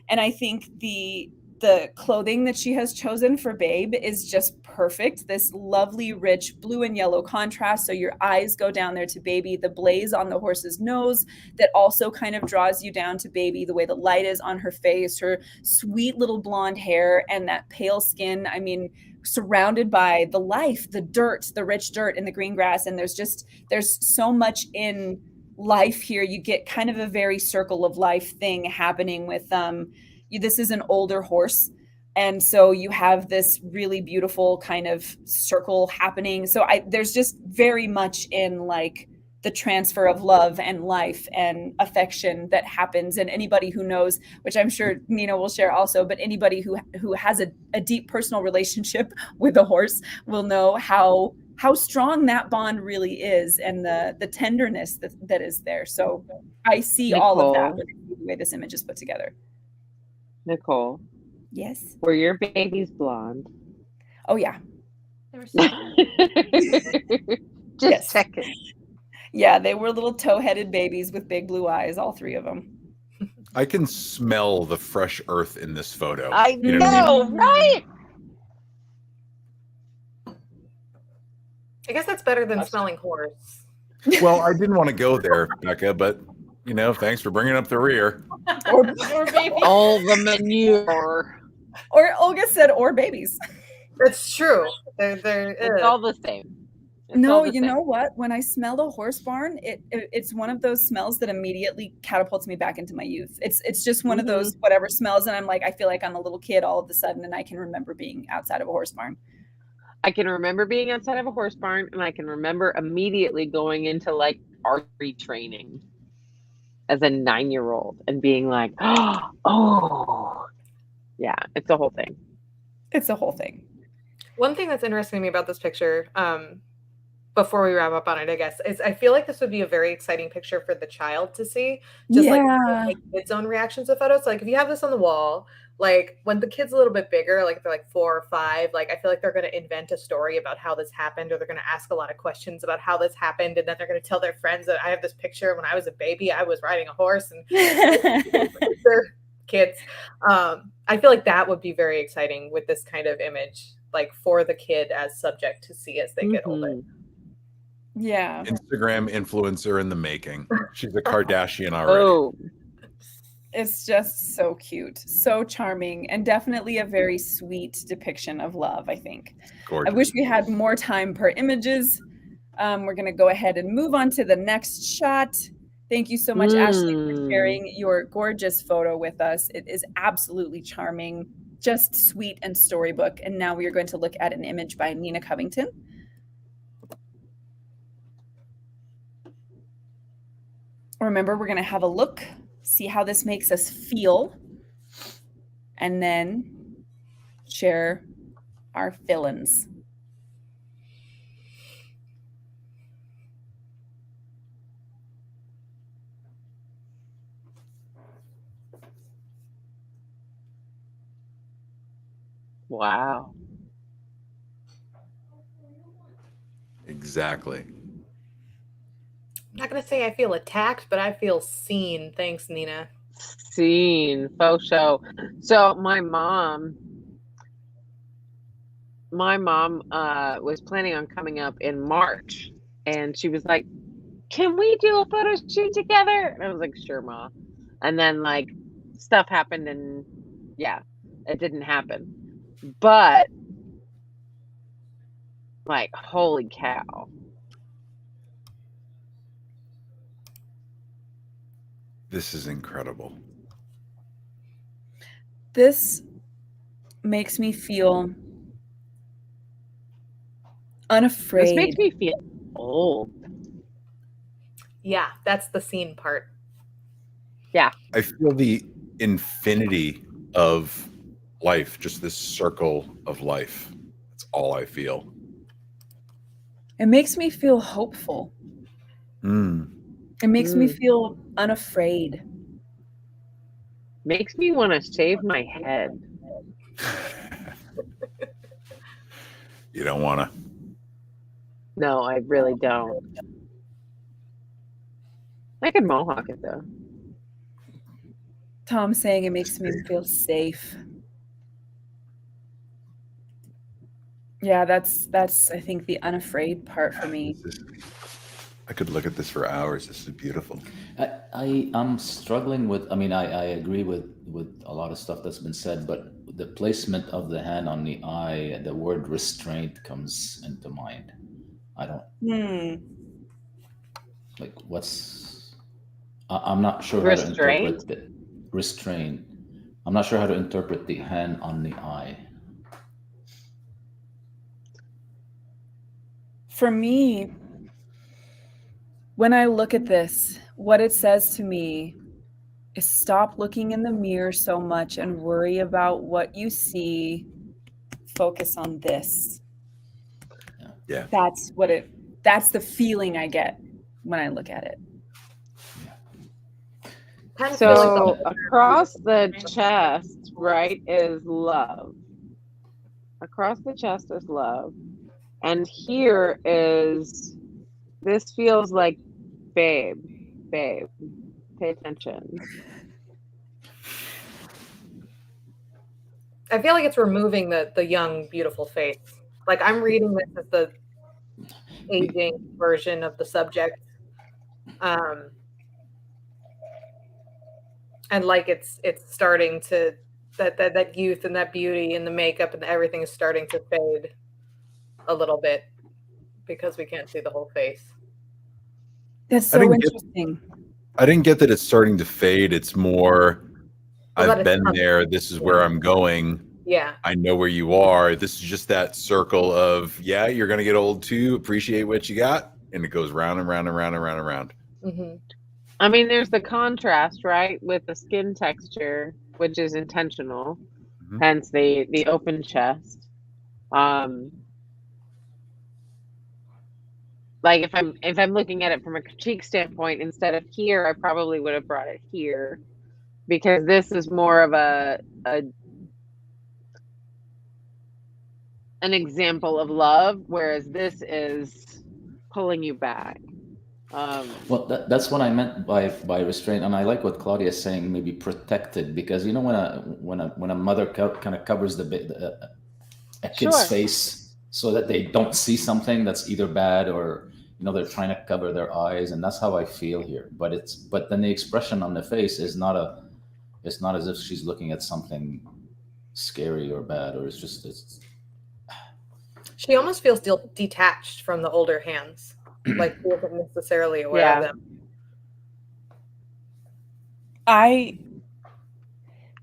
And I think the clothing that she has chosen for Babe is just perfect. This lovely, rich blue and yellow contrast. So your eyes go down there to Baby. The blaze on the horse's nose that also kind of draws you down to Baby. The way the light is on her face, her sweet little blonde hair, and that pale skin. I mean, surrounded by the life, the dirt, the rich dirt and the green grass. And there's so much in life here. You get kind of a very circle of life thing happening with this is an older horse, and so you have this really beautiful kind of circle happening. So there's just very much in like the transfer of love and life and affection that happens. And anybody who knows, which I'm sure Nina will share also, but anybody who has a deep personal relationship with a horse will know how strong that bond really is, and the tenderness that is there. So I see all of that with the way this image is put together. Nicole, Yes. were your babies blonde? Oh yeah. They were so Just Yes. checking. Yeah, they were little toe-headed babies with big blue eyes, all three of them. I can smell the fresh earth in this photo. I You know what I know, right? I guess that's better than smelling horse. Well, I didn't want to go there, Becca, but thanks for bringing up the rear. Or baby. All the manure. or Olga said, or babies. That's true. It's all the same. It's No, all the you same. know what? When I smell a horse barn, it's one of those smells that immediately catapults me back into my youth. It's just one of those whatever smells, and I'm like, I feel like I'm a little kid all of a sudden, and I can remember being outside of a horse barn. I can remember being outside of a horse barn, and I can remember immediately going into like archery training as a 9-year-old and being like, oh, yeah, it's a whole thing. It's a whole thing. One thing that's interesting to me about this picture, before we wrap up on it, I guess, is I feel like this would be a very exciting picture for the child to see. Just like kids' own reactions to photos. Like if you have this on the wall, like when the kid's a little bit bigger, like they're like 4 or 5, like I feel like they're going to invent a story about how this happened, or they're going to ask a lot of questions about how this happened, and then they're going to tell their friends that I have this picture when I was a baby, I was riding a horse, and they're kids. I feel like that would be very exciting with this kind of image, like for the kid as subject to see as they get older. Yeah. Instagram influencer in the making. She's a Kardashian already. Oh, It's just so cute, so charming, and definitely a very sweet depiction of love, I think. Gorgeous. I wish we had more time per images. We're going to go ahead and move on to the next shot. Thank you so much, Ashley, for sharing your gorgeous photo with us. It is absolutely charming, just sweet and storybook. And now we are going to look at an image by Nina Covington. Remember, we're going to have a look, see how this makes us feel. and then share our feelings. Wow. Exactly. I'm not gonna say I feel attacked, but I feel seen. Thanks, Nina. Seen. Faux show. So my mom was planning on coming up in March, and she was like, can we do a photo shoot together? And I was like, sure, Ma. And then like stuff happened, and yeah, it didn't happen. But like, holy cow. This is incredible. This makes me feel unafraid. This makes me feel old. Yeah, that's the scene part. Yeah. I feel the infinity of life, just this circle of life. That's all I feel. It makes me feel hopeful. It makes me feel unafraid. Makes me want to shave my head. You don't want to. No, I really don't. I could mohawk it though. Tom's saying it makes me feel safe. Yeah, that's I think the unafraid part for me. I could look at this for hours. This is beautiful. I'm struggling with. I mean, I agree with a lot of stuff that's been said, but the placement of the hand on the eye, the word restraint comes into mind. I don't like what's. I'm not sure how to interpret it. Restraint. I'm not sure how to interpret the hand on the eye. For me, when I look at this, what it says to me is stop looking in the mirror so much and worry about what you see. Focus on this. Yeah. That's the feeling I get when I look at it. So across the chest, right, is love. Across the chest is love. And here is, this feels like babe, pay attention. I feel like it's removing the young, beautiful face. Like I'm reading this as the aging version of the subject. And like it's starting to, that youth and that beauty and the makeup and everything is starting to fade a little bit because we can't see the whole face. That's so interesting. I didn't get that it's starting to fade. It's more, I've been there. This is where I'm going. Yeah. I know where you are. This is just that circle of, yeah, you're going to get old too. Appreciate what you got. And it goes round and round and round and round and round. Mm-hmm. I mean, there's the contrast, right, with the skin texture, which is intentional, hence the open chest. Like if I'm looking at it from a critique standpoint, instead of here, I probably would have brought it here, because this is more of an example of love, whereas this is pulling you back. Well, that's what I meant by restraint, and I like what Claudia is saying. Maybe protected, because you know when a mother kind of covers a kid's face so that they don't see something that's either bad or they're trying to cover their eyes, and that's how I feel here. But then the expression on the face is it's not as if she's looking at something scary or bad, or it's. She almost feels detached from the older hands. Like she isn't necessarily aware of them.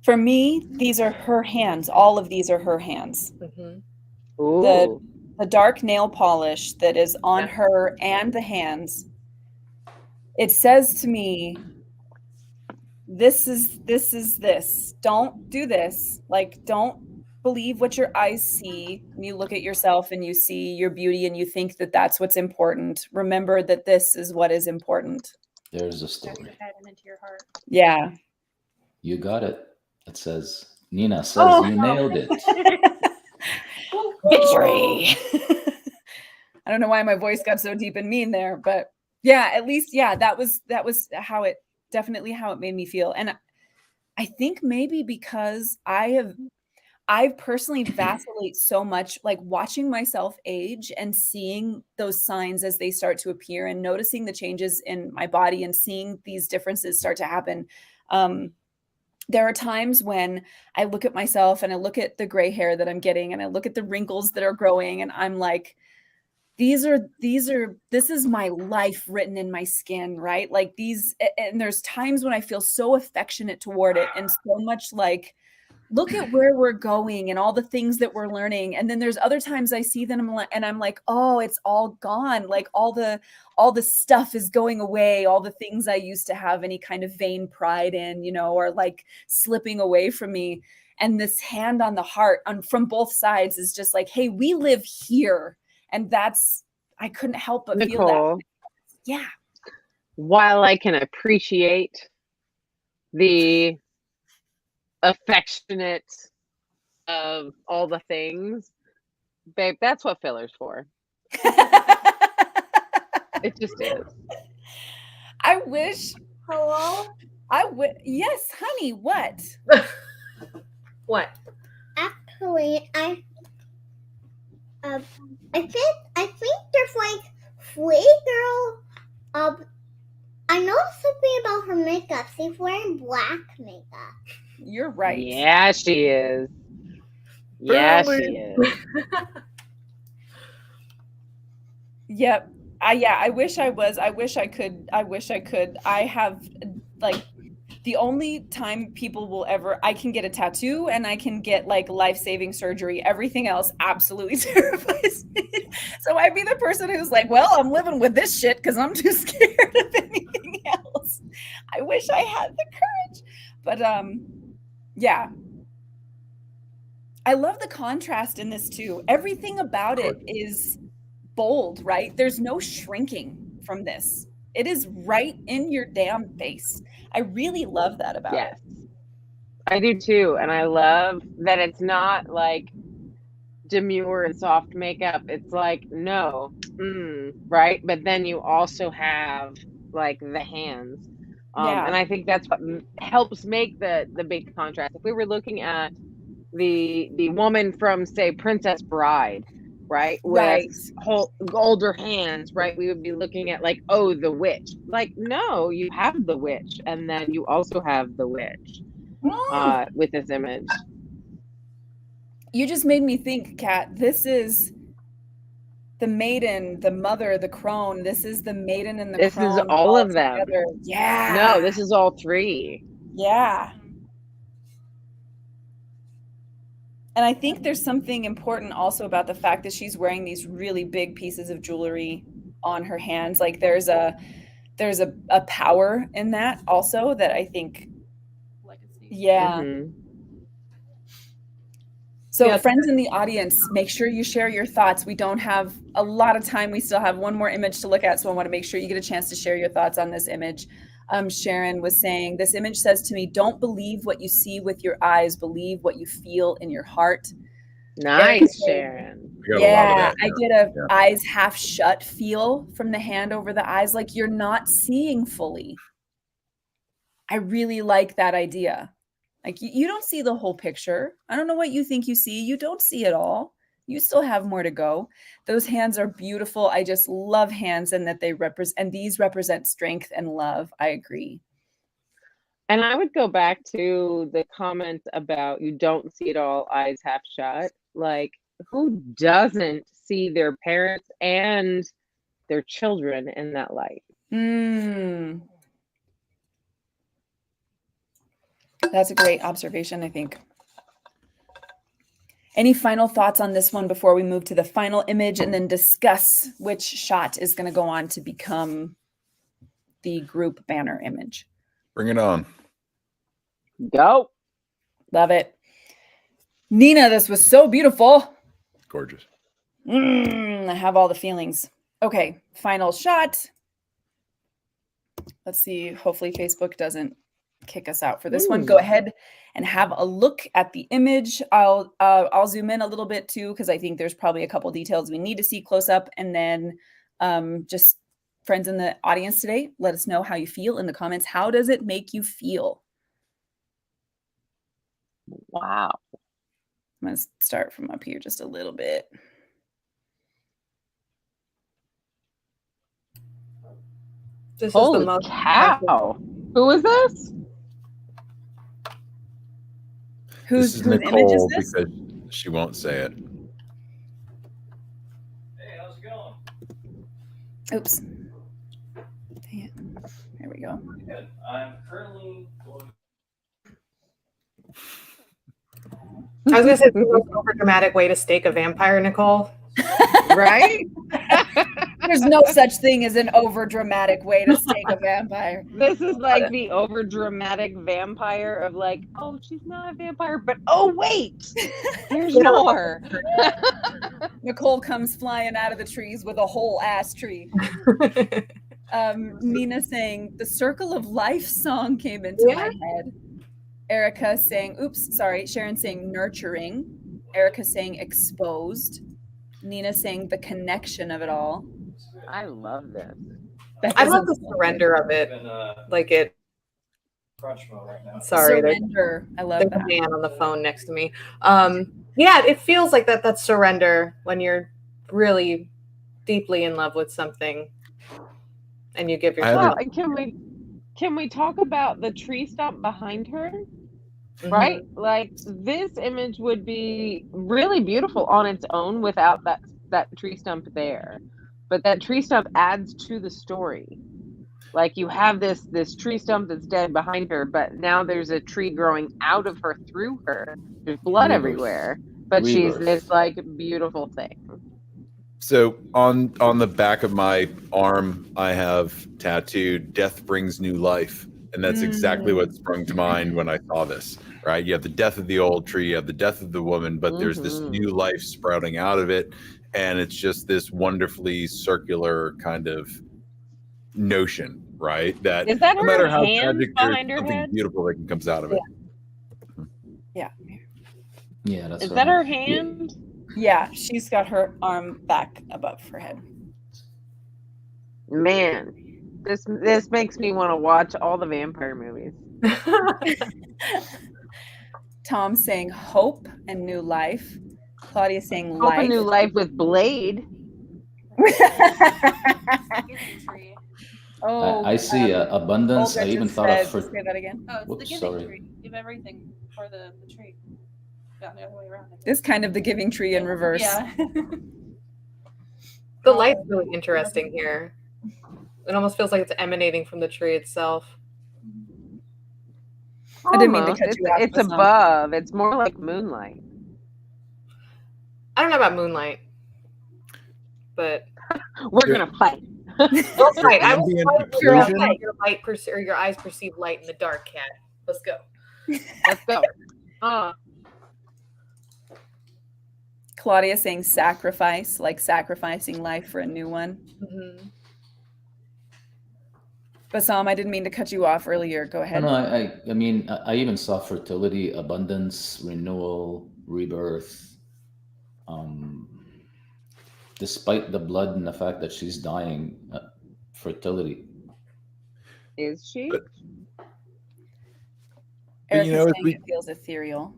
For me, these are her hands. All of these are her hands. Mm-hmm. The dark nail polish that is on her and the hands. It says to me, this is this. Don't do this. Like, don't believe what your eyes see. When you look at yourself and you see your beauty and you think that that's what's important, remember that this is what is important. There's a Out of your story. head and into your heart. Yeah. You got it. It says, Nina says you nailed it. Victory. I don't know why my voice got so deep and mean there, but yeah, at least, yeah, that was how it definitely how it made me feel. And I think maybe because I personally vacillate so much, like watching myself age and seeing those signs as they start to appear and noticing the changes in my body and seeing these differences start to happen. There are times when I look at myself and I look at the gray hair that I'm getting and I look at the wrinkles that are growing and I'm like, this is my life written in my skin, right? Like these, and there's times when I feel so affectionate toward it and so much like, look at where we're going and all the things that we're learning. And then there's other times I see them and I'm like, oh, it's all gone. Like all the stuff is going away. All the things I used to have any kind of vain pride in, you know, or like slipping away from me. And this hand on the heart from both sides is just like, hey, we live here. And I couldn't help but feel Nicole, that. Yeah. while I can appreciate the affectionate of all the things, babe, that's what filler's for. It just is. I wish. Hello? Yes, honey, what? What? Actually, I think there's like Flea Girl. I noticed something about her makeup. She's wearing black makeup. You're right. Yeah, she is. Yeah, she is. Yep. I wish I was. I wish I could. I have like the only time people will ever I can get a tattoo and I can get like life-saving surgery. Everything else absolutely terrifies me. So I'd be the person who's like, well, I'm living with this shit because I'm too scared of anything else. I wish I had the courage. But yeah. I love the contrast in this too. Everything about it is bold, right? There's no shrinking from this. It is right in your damn face. I really love that about Yes, I do too. And I love that it's not like demure and soft makeup. It's like, no, right? But then you also have like the hands. Yeah. And I think that's what helps make the big contrast. If we were looking at the woman from, say, Princess Bride, right, with Right. older hands, right, we would be looking at like, oh, the witch. Like, no, you have the witch, and then you also have the witch with this image. You just made me think, Kat. This is the maiden, the mother, the crone. This is the maiden and the This crone. is all of them. Together. Yeah. No, this is all three. Yeah. And I think there's something important also about the fact that she's wearing these really big pieces of jewelry on her hands. Like there's a power in that also that I think. Legacy. Yeah. Mhm. So Yeah. friends in the audience, make sure you share your thoughts. We don't have a lot of time. We still have one more image to look at. So I want to make sure you get a chance to share your thoughts on this image. Sharon was saying, this image says to me, don't believe what you see with your eyes, believe what you feel in your heart. Nice, Sharon. We got a lot of Yeah, that. I get a eyes half shut feel from the hand over the eyes, like you're not seeing fully. I really like that idea. Like you don't see the whole picture. I don't know what you think you see. You don't see it all. You still have more to go. Those hands are beautiful. I just love hands and that they represent, and these represent strength and love. I agree. And I would go back to the comment about you don't see it all, eyes half shut. Like, who doesn't see their parents and their children in that light? That's a great observation, I think. Any final thoughts on this one before we move to the final image and then discuss which shot is going to go on to become the group banner image? Bring it on. Go. Love it. Nina, this was so beautiful. Gorgeous. I have all the feelings. Okay, final shot. Let's see. Hopefully Facebook doesn't kick us out for this one. Go ahead and have a look at the image. I'll zoom in a little bit too, because I think there's probably a couple details we need to see close up. And then just friends in the audience today, let us know how you feel in the comments. How does it make you feel? Wow. I'm going to start from up here just a little bit. This Holy is the most cow. Who is this? This is Whose image is Nicole this? because she won't say it. Hey, how's it going? Oops. Dang it. There we go. Good. I'm currently going. I was gonna say the most overdramatic way to stake a vampire, Nicole. Right? There's no such thing as an over dramatic way to stake a vampire. This is like the over dramatic vampire of like, oh, she's not a vampire, but oh wait, there's more. Nicole comes flying out of the trees with a whole ass tree. Nina saying the Circle of Life song came into my head. Erica saying, oops, sorry. Sharon saying nurturing. Erica saying exposed. Nina saying the connection of it all. I love this. I love the surrender of it. Like it. Crunch mode right now. Sorry, surrender. I love there's that. a man on the phone next to me. Yeah, it feels like that surrender when you're really deeply in love with something and you give yourself. Can we talk about the tree stump behind her? Mhm. Right? Like this image would be really beautiful on its own without that tree stump there. But that tree stump adds to the story. Like you have this tree stump that's dead behind her, but now there's a tree growing out of her through her. There's blood everywhere, but she's this like beautiful thing. So on the back of my arm, I have tattooed "Death brings new life," and that's exactly what sprung to mind when I saw this. Right? You have the death of the old tree, you have the death of the woman, but there's this new life sprouting out of it, and it's just this wonderfully circular kind of notion, right? That is that no her matter how hand tragic, behind there's her something head? beautiful that comes out of it. Yeah, that's Is that her hand? Yeah, she's got her arm back above her head. Man, this makes me want to watch all the vampire movies. Tom saying hope and new life. Claudia saying Hope life. a new life with Blade. Oh, I see abundance. I Olga even just thought of said- say that again. Oh, it's Whoops, the giving sorry. tree. Give everything for the tree. Not the other way around. This kind of the giving tree in reverse. Yeah. The light's really interesting here. It almost feels like it's emanating from the tree itself. I didn't mean to Almost. cut you off. It's Basam. above. It's more like moonlight. I don't know about moonlight, but We're gonna fight. we'll fight. I will Ambient fight with your occlusion? light. Your light or your eyes perceive light in the dark, cat. Let's go. Let's go. Claudia saying sacrifice, like sacrificing life for a new one. Mm-hmm. Basam, I didn't mean to cut you off earlier. Go ahead. No, I mean, I even saw fertility, abundance, renewal, rebirth. Despite the blood and the fact that she's dying, fertility. Is she? But Erica's you know, if saying it feels ethereal.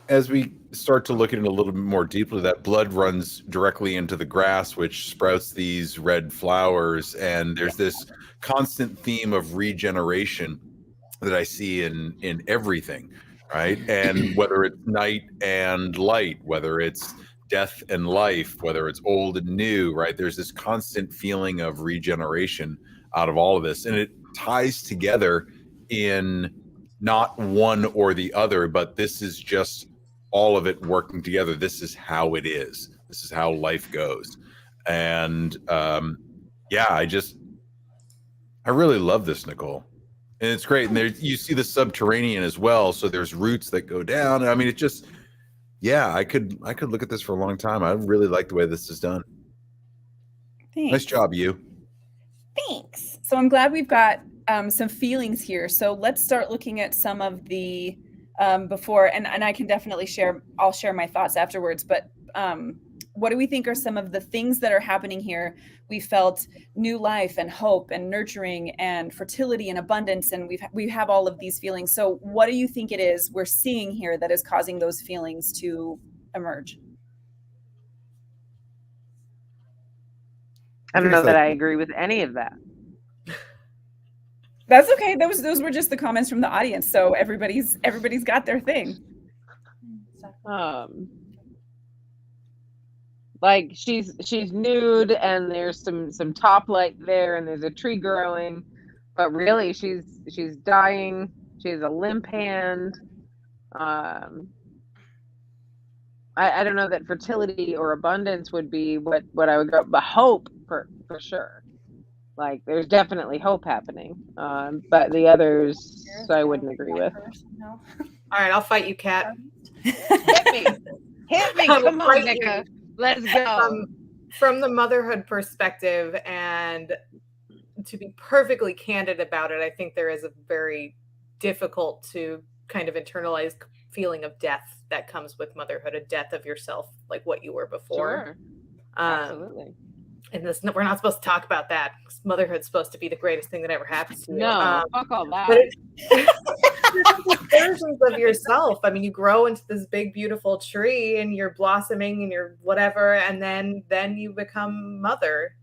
as we start to look at it a little bit more deeply, that blood runs directly into the grass, which sprouts these red flowers. And there's this constant theme of regeneration that I see in everything, right? And whether it's night and light, whether it's death and life, whether it's old and new, right? There's this constant feeling of regeneration out of all of this. And it ties together in not one or the other, but this is just all of it working together. This is how it is. This is how life goes. And I really love this, Nicole. And it's great. And there you see the subterranean as well. So there's roots that go down. I mean, it just, yeah, I could look at this for a long time. I really like the way this is done. Thanks. Nice job, you. Thanks. So I'm glad we've got some feelings here. So let's start looking at some of the before, and I can definitely share, I'll share my thoughts afterwards, but what do we think are some of the things that are happening here? We felt new life and hope and nurturing and fertility and abundance, and we have all of these feelings. So what do you think it is we're seeing here that is causing those feelings to emerge? I don't know that I agree with any of that. That's okay. Those were just the comments from the audience. So everybody's got their thing. Like she's nude and there's some top light there and there's a tree growing, but really she's dying. She has a limp hand. I don't know that fertility or abundance would be what I would go, but hope for sure. Like there's definitely hope happening. But the others I wouldn't agree with. All right, I'll fight you, Kat. Hit me. Come on, Nika. Let's go. From the motherhood perspective, and to be perfectly candid about it, I think there is a very difficult to kind of internalize feeling of death that comes with motherhood, a death of yourself, like what you were before. Sure. Absolutely. And we're not supposed to talk about that. Motherhood's supposed to be the greatest thing that ever happens to you. No, fuck all that. But it's versions of yourself. I mean, you grow into this big, beautiful tree, and you're blossoming, and you're whatever, and then you become mother,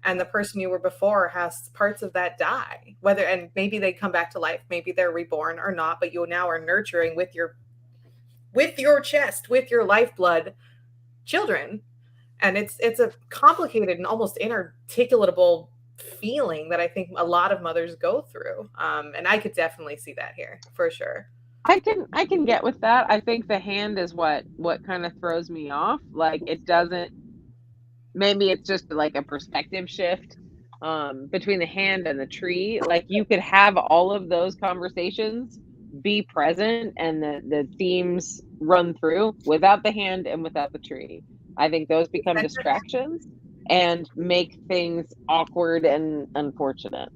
and the person you were before has parts of that die. And maybe they come back to life, maybe they're reborn or not, but you now are nurturing with your chest, with your lifeblood, children. And it's a complicated and almost inarticulatable feeling that I think a lot of mothers go through. And I could definitely see that here for sure. I can get with that. I think the hand is what kind of throws me off. Like it doesn't, maybe it's just like a perspective shift between the hand and the tree. Like you could have all of those conversations be present and the themes run through without the hand and without the tree. I think those become distractions and make things awkward and unfortunate.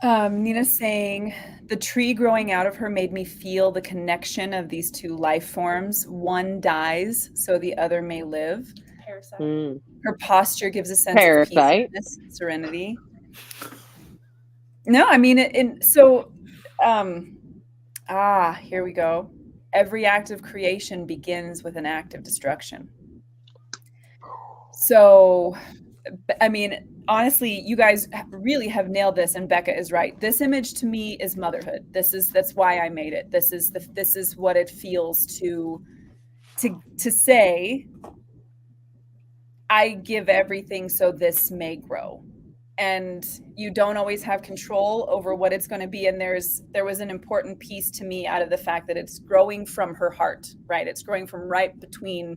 Nina's saying, the tree growing out of her made me feel the connection of these two life forms. One dies so the other may live. Parasite. Her posture gives a sense Parasite. of peace and serenity. No, I mean, here we go. Every act of creation begins with an act of destruction. So, I mean, honestly, you guys really have nailed this, and Becca is right. This image to me is motherhood. That's why I made it. This is what it feels to say, I give everything so this may grow. And you don't always have control over what it's going to be. And there was an important piece to me out of the fact that it's growing from her heart, right? It's growing from right between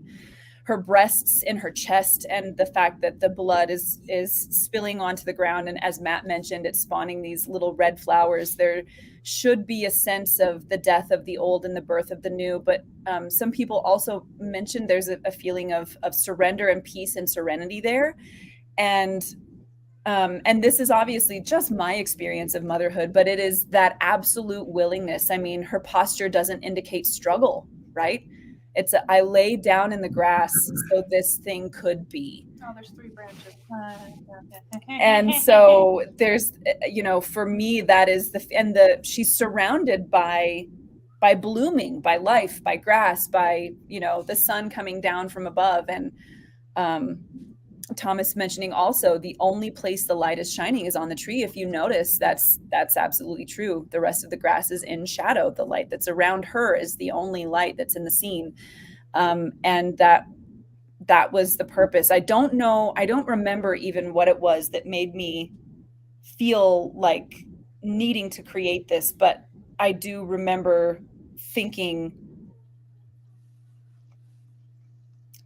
her breasts in her chest, and the fact that the blood is spilling onto the ground. And as Matt mentioned, it's spawning these little red flowers. There should be a sense of the death of the old and the birth of the new. But some people also mentioned there's a feeling of surrender and peace and serenity there. And this is obviously just my experience of motherhood, but it is that absolute willingness. I mean, her posture doesn't indicate struggle, right? It's I lay down in the grass so this thing could be. Oh, there's 3 branches. And so there's, for me, that is she's surrounded by blooming, by life, by grass, by, the sun coming down from above. And Thomas mentioning also the only place the light is shining is on the tree. If you notice, that's absolutely true. The rest of the grass is in shadow. The light that's around her is the only light that's in the scene. And that was the purpose. I don't remember even what it was that made me feel like needing to create this, but I do remember thinking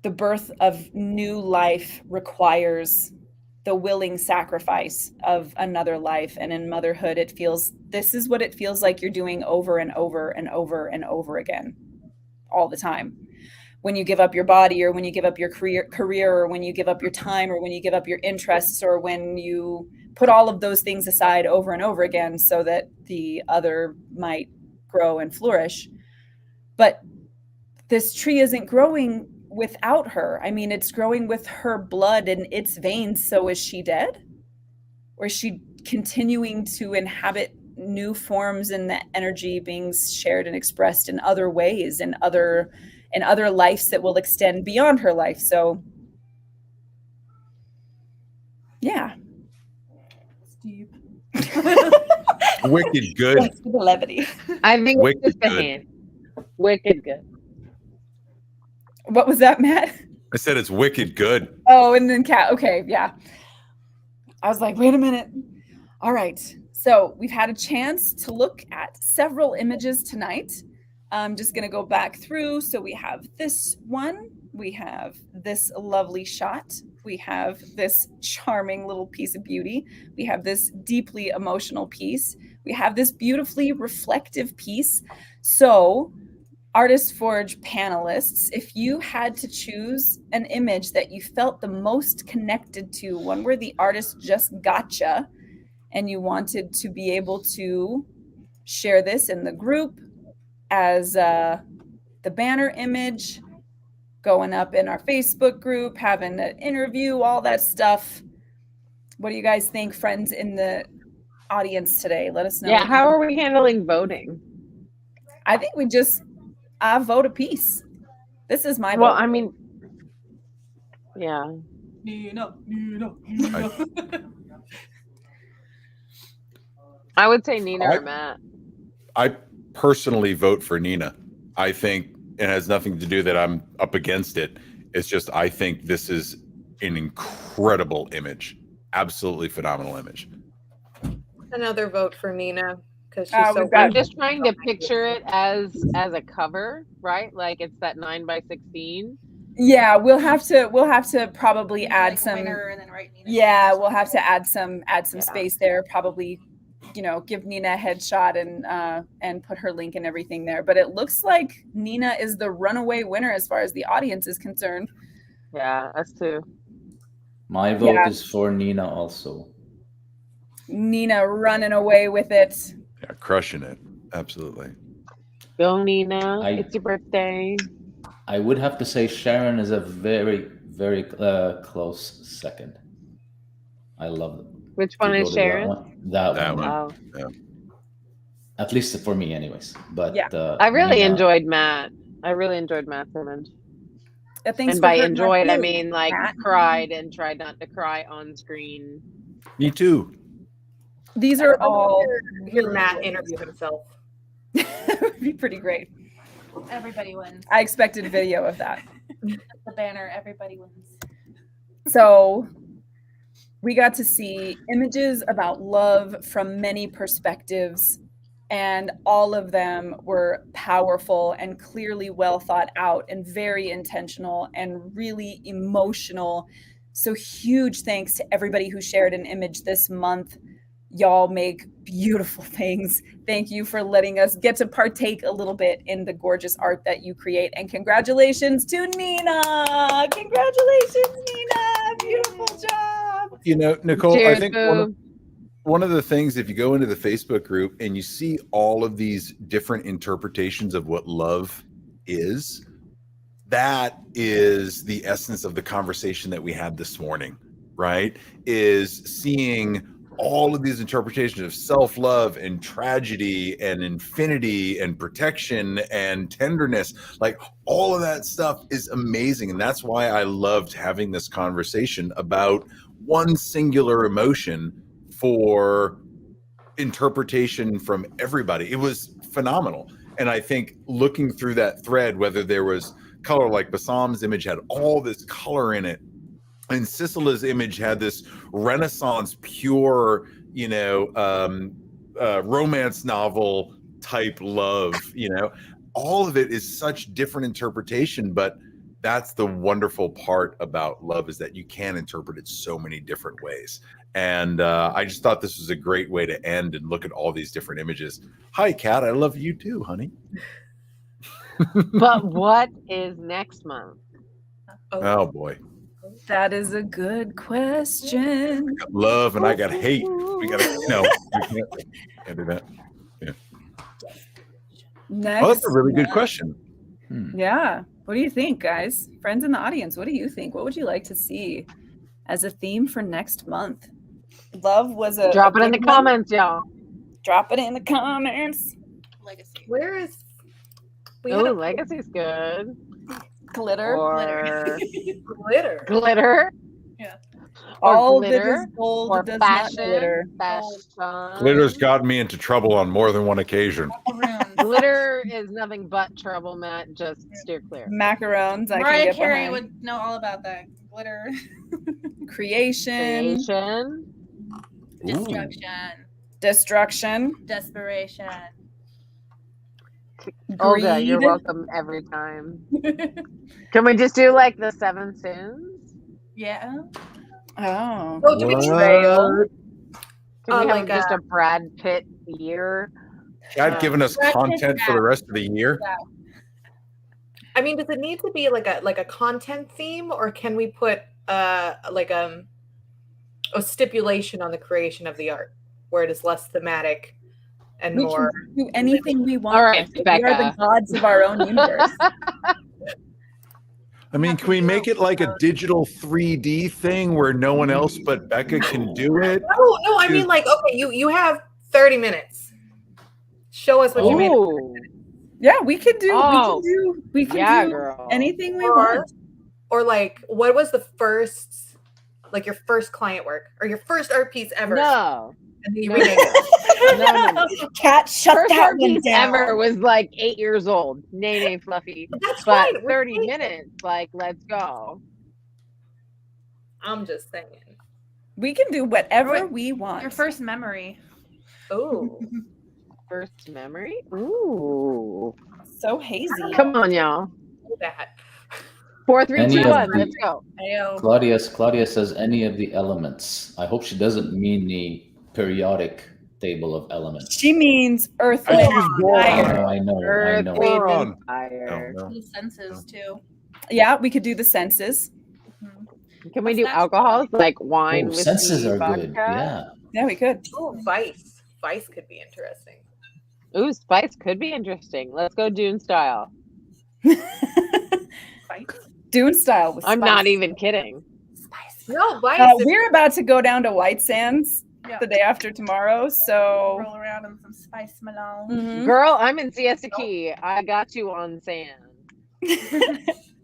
the birth of new life requires the willing sacrifice of another life. And in motherhood, this is what it feels like you're doing over and over and over and over again, all the time. When you give up your body, or when you give up your career, or when you give up your time, or when you give up your interests, or when you put all of those things aside over and over again so that the other might grow and flourish. But this tree isn't growing without her. I mean, it's growing with her blood in its veins. So is she dead? Or is she continuing to inhabit new forms, and the energy being shared and expressed in other ways, in other lives that will extend beyond her life? So yeah. It's deep. Wicked good. Thanks for the levity. I think Wicked it's just a good. hand. Wicked good. What was that, Matt? I said it's wicked good. Oh, and then cat. Okay, yeah. I was like, wait a minute. All right. So we've had a chance to look at several images tonight. I'm just going to go back through. So we have this one. We have this lovely shot. We have this charming little piece of beauty. We have this deeply emotional piece. We have this beautifully reflective piece. So, Artist Forge panelists, if you had to choose an image that you felt the most connected to, one where the artist just gotcha, and you wanted to be able to share this in the group as the banner image, going up in our Facebook group, having an interview, all that stuff. What do you guys think, friends in the audience today? Let us know. Yeah, how are we handling voting? I think we just vote a piece. This is my Well, vote. I mean, yeah. Nina. I would say Nina or Matt. I personally vote for Nina. I think it has nothing to do that I'm up against it. It's just I think this is an incredible image. Absolutely phenomenal image. Another vote for Nina because she's we've so. got- I'm just trying to picture it as a cover, right? Like it's that 9x16. Yeah, we'll have to probably add Like some. winner and then write Nina. Yeah, we'll have to add some Yeah. space there. Probably, give Nina a headshot and put her link and everything there. But it looks like Nina is the runaway winner as far as the audience is concerned. Yeah, us too. My vote Yeah. is for Nina also. Nina running away with it. Yeah, crushing it. Absolutely. Go Nina. I- It's your birthday. I would have to say Sharon is a very, very close second. I love them. Which one is Sharon? That That one. one. Oh. At least for me, anyways. But Yeah. I really Nina- enjoyed Matt. I really enjoyed Matt's image. Thanks And for by her- enjoyed, I you, mean like Matt. cried and tried not to cry on screen. Me too. These are all Hear Matt interview himself. would be pretty great. Everybody wins. I expected video of that. The banner, everybody wins. So we got to see images about love from many perspectives, and all of them were powerful and clearly well thought out and very intentional and really emotional. So huge thanks to everybody who shared an image this month. Y'all make beautiful things. Thank you for letting us get to partake a little bit in the gorgeous art that you create. And congratulations to Nina. Congratulations, Nina. Beautiful job. Nicole, Cheers, I think boo. one of the things, if you go into the Facebook group and you see all of these different interpretations of what love is, that is the essence of the conversation that we had this morning, right? Is seeing all of these interpretations of self-love and tragedy and infinity and protection and tenderness. Like all of that stuff is amazing. And that's why I loved having this conversation about one singular emotion for interpretation from everybody. It was phenomenal. And I think looking through that thread, whether there was color, like Bassam's image had all this color in it, and Sisela's image had this Renaissance pure, romance novel type love, all of it is such different interpretation, but that's the wonderful part about love, is that you can interpret it so many different ways. And I just thought this was a great way to end and look at all these different images. Hi, Kat. I love you too, honey. But what is next month? Oh boy. That is a good question. I got love and I got hate. We gotta, we can't do that. Yeah. Next. Well, that's a really good question. Yeah. What do you think, guys? Friends in the audience, what do you think? What would you like to see as a theme for next month? Love was a Drop it in the big one. comments, y'all. Drop it in the comments. Legacy. Where is? We Oh, had a Legacy's good. Glitter. Or glitter. glitter. Yeah. Or All glitter. that is gold Or does fashion. not glitter. Fashion. Glitter's got me into trouble on more than one occasion. Macaroons. Glitter is nothing but trouble, Matt. Just steer clear. Macarons. I can Mariah get Carey behind. would know all about that. Glitter. Creation. Creation. Destruction. Destruction. Desperation. Olga, you're Greed. welcome every time. Can we just do like the 7 sins? Yeah. Oh. Oh, do we Betrayal. Can we have like just a Brad Pitt year? God given us Brad Pitt's content for the rest of the year. I mean, does it need to be like a content theme, or can we put a stipulation on the creation of the art where it is less thematic and We more? can do anything we want. All right, We are the Becca. gods of our own universe. I mean, can we make it like a digital 3D thing where no one else but Becca can do it? No, I mean, like, okay, you have 30 minutes. Show us what you made. Ooh. Yeah, we can do. Oh, We can yeah, do girl. anything we Or- want. Or like, what was the first, like your first client work or your first art piece ever? No. And then you No, remake no, it. no. Cat, shut First that art one piece down. ever was like 8 years old. Nay, fluffy. That's But fine. 30 remake it. minutes, like, let's go. I'm just saying. We can do whatever Or we want. Your first memory. Oh, First memory? Ooh. So hazy. Come on, y'all. that. 4, 3, Any 2, of 1. the- Let's go. Ayo. Claudia says any of the elements. I hope she doesn't mean the periodic table of elements. She means earth, I wind, choose and boron. fire. I know. Earth, wind, Boron. and fire. No, no. The senses too. Yeah, we could do the senses. Can we What's do next? alcohols like wine, Oh, whiskey, senses are vodka? good. Yeah. Yeah, we could. Oh, Vice. Vice could be interesting. Ooh, spice could be interesting. Let's go Dune style. Dune style with I'm spice. not even kidding. No, Vice. We're about to go down to White Sands Yeah. the day after tomorrow, so Roll around in some spice Malone. Mhm. Girl, I'm in Siesta Key. I got you on sand.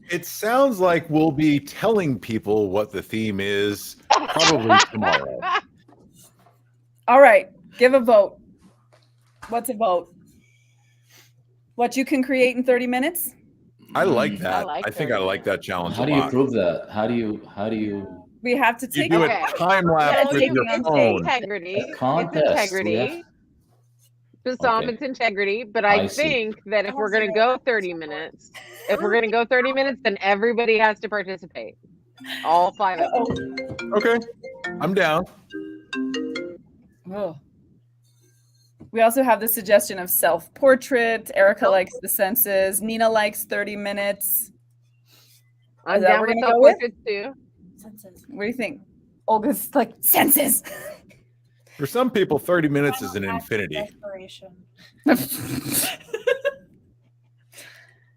It sounds like we'll be telling people what the theme is probably tomorrow. All right, give a vote. What's a vote? What you can create in 30 minutes? I like that. like I think that. I like that challenge How a do you lot. prove that? How do you We have to You take do Okay. a time lapse Yeah, with it's your taking phone. Integrity. A contest, It's integrity. yeah. To some, Okay. it's integrity. But I, I see. think that if I we're want going to to go 30 minutes, then everybody has to participate. All 5 of them. Okay, I'm down. Oh. We also have the suggestion of self-portrait. Erica likes the senses. Nina likes 30 minutes. I'm Is that down what with we're gonna go with? self-portraits too. Senses. What do you think? Olga's like, senses. For some people, 30 minutes is an infinity. Desperation.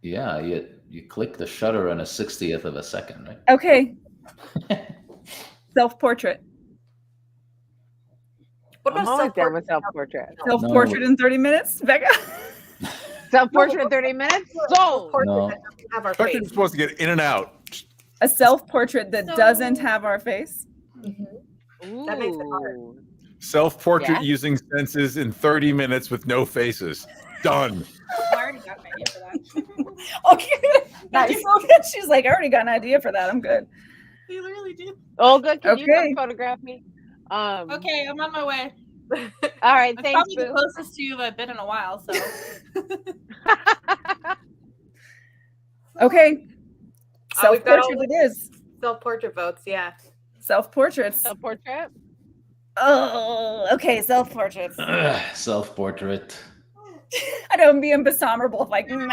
Yeah, you click the shutter in a 60th of a second, right? Okay. Self-portrait. What I'm about always down self-portrait? with self-portrait. Self-portrait in 30 minutes, Becca? Self-portrait in 30 minutes? Sold! Self-portrait No. that doesn't have our Becca's face. supposed to get in and out. A self-portrait that So- doesn't have our face? Mhm. That makes it hard. Ooh. Self-portrait Yeah. using senses in 30 minutes with no faces. Done. I already got an idea for that. Okay. Nice. She's like, I already got an idea for that. I'm good. You literally did. Olga, can you Okay. come photograph me? Okay, I'm on my way. All right, I'm thanks, probably the boo. closest to you I've been in a while, so. Okay. we've got all Self-portrait it is. self-portrait votes. Yeah. Self-portraits. Self-portrait. Oh, okay. Self-portraits. Self-portrait. I don't be dishonorable. Like, nah.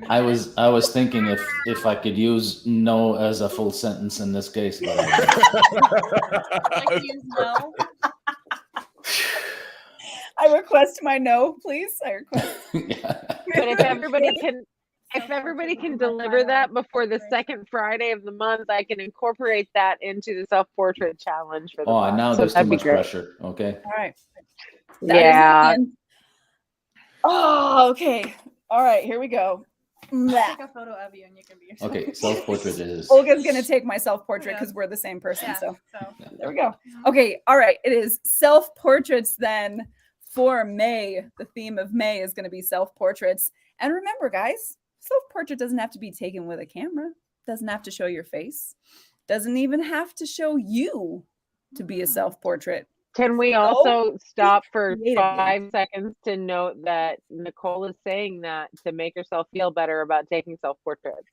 I was thinking if I could use no as a full sentence in this case, but Like to use no. I request my no, please. I request. yeah. But if everybody can deliver that before the second Friday of the month, I can incorporate that into the self-portrait challenge for the month. Now So there's too that'd be much great. pressure. Okay. All right. That is Yeah. the end. Oh, okay. All right, here we go. Take a photo of you and you can be yourself. Okay. Self-portrait it is. Olga's gonna take my self-portrait Yeah. because we're the same person. Yeah. So So there we go. Okay, all right. It is self-portraits then for May. The theme of May is going to be self-portraits. And remember, guys, self-portrait doesn't have to be taken with a camera. Doesn't have to show your face. Doesn't even have to show you to be a self-portrait. Can we also stop for creatively. 5 seconds to note that Nicole is saying that to make herself feel better about taking self-portraits?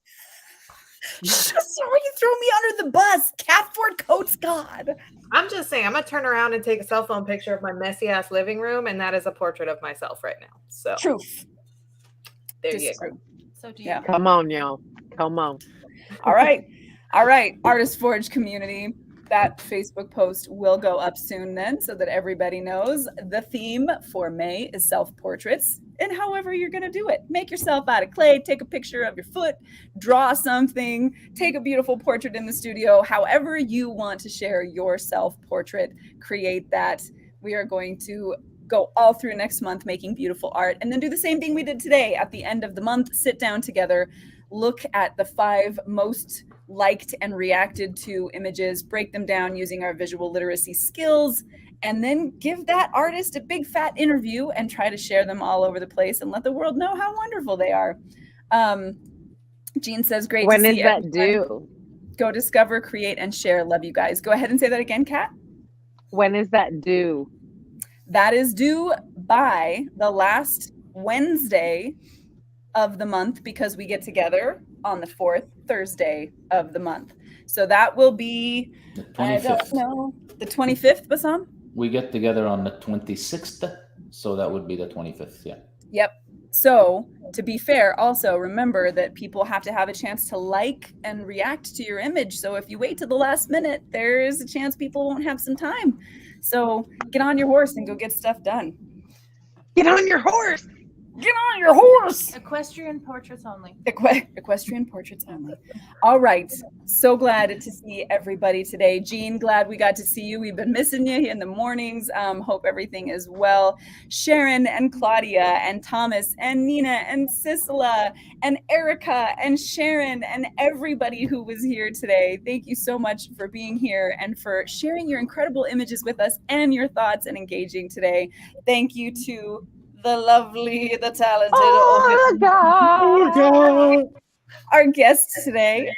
Sorry, you throw me under the bus. Catford Coates God. I'm just saying, I'm gonna turn around and take a cell phone picture of my messy ass living room, and that is a portrait of myself right now. So Truth. there you go. Disagree. so do you. Yeah. Come on, y'all. Come on. All right. All right. Artist Forge community. That Facebook post will go up soon then so that everybody knows. The theme for May is self-portraits, and however you're going to do it. Make yourself out of clay, take a picture of your foot, draw something, take a beautiful portrait in the studio. However you want to share your self-portrait, create that. We are going to go all through next month making beautiful art, and then do the same thing we did today. At the end of the month, sit down together, look at the 5 most liked and reacted to images, break them down using our visual literacy skills, and then give that artist a big fat interview and try to share them all over the place and let the world know how wonderful they are. Jean says, great When to is see that everyone. due? Go discover, create, and share. Love you guys. Go ahead and say that again, Kat. When is that due? That is due by the last Wednesday of the month because we get together on the 4th Thursday of the month. So that will be, The I 25th. don't know, the 25th, Bassam? We get together on the 26th, so that would be the 25th. Yeah. Yep. So to be fair, also remember that people have to have a chance to like and react to your image. So if you wait to the last minute, there is a chance people won't have some time. So get on your horse and go get stuff done. Get on your horse. Get on your horse. Equestrian portraits only. Equestrian portraits only. All right. So glad to see everybody today. Jean, glad we got to see you. We've been missing you in the mornings. Hope everything is well. Sharon and Claudia and Thomas and Nina and Sisela and Erica and Sharon and everybody who was here today. Thank you so much for being here and for sharing your incredible images with us and your thoughts and engaging today. Thank you to the lovely, the talented, our guests today.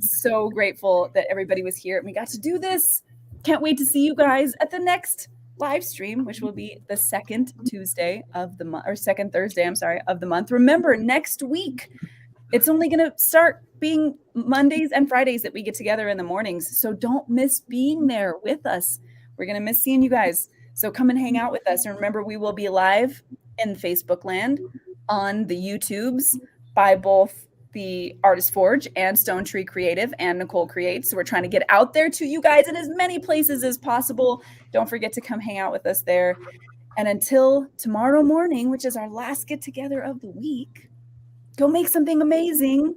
So grateful that everybody was here and we got to do this. Can't wait to see you guys at the next live stream, which will be the second Tuesday of the month, or second Thursday, I'm sorry, of the month. Remember, next week, it's only going to start being Mondays and Fridays that we get together in the mornings. So don't miss being there with us. We're going to miss seeing you guys. So come and hang out with us. And remember, we will be live in Facebook land on the YouTubes by both the Artist Forge and Stone Tree Creative and Nicole Creates. So we're trying to get out there to you guys in as many places as possible. Don't forget to come hang out with us there. And until tomorrow morning, which is our last get together of the week, go make something amazing.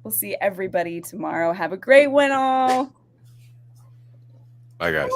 We'll see everybody tomorrow. Have a great one all. Bye, guys.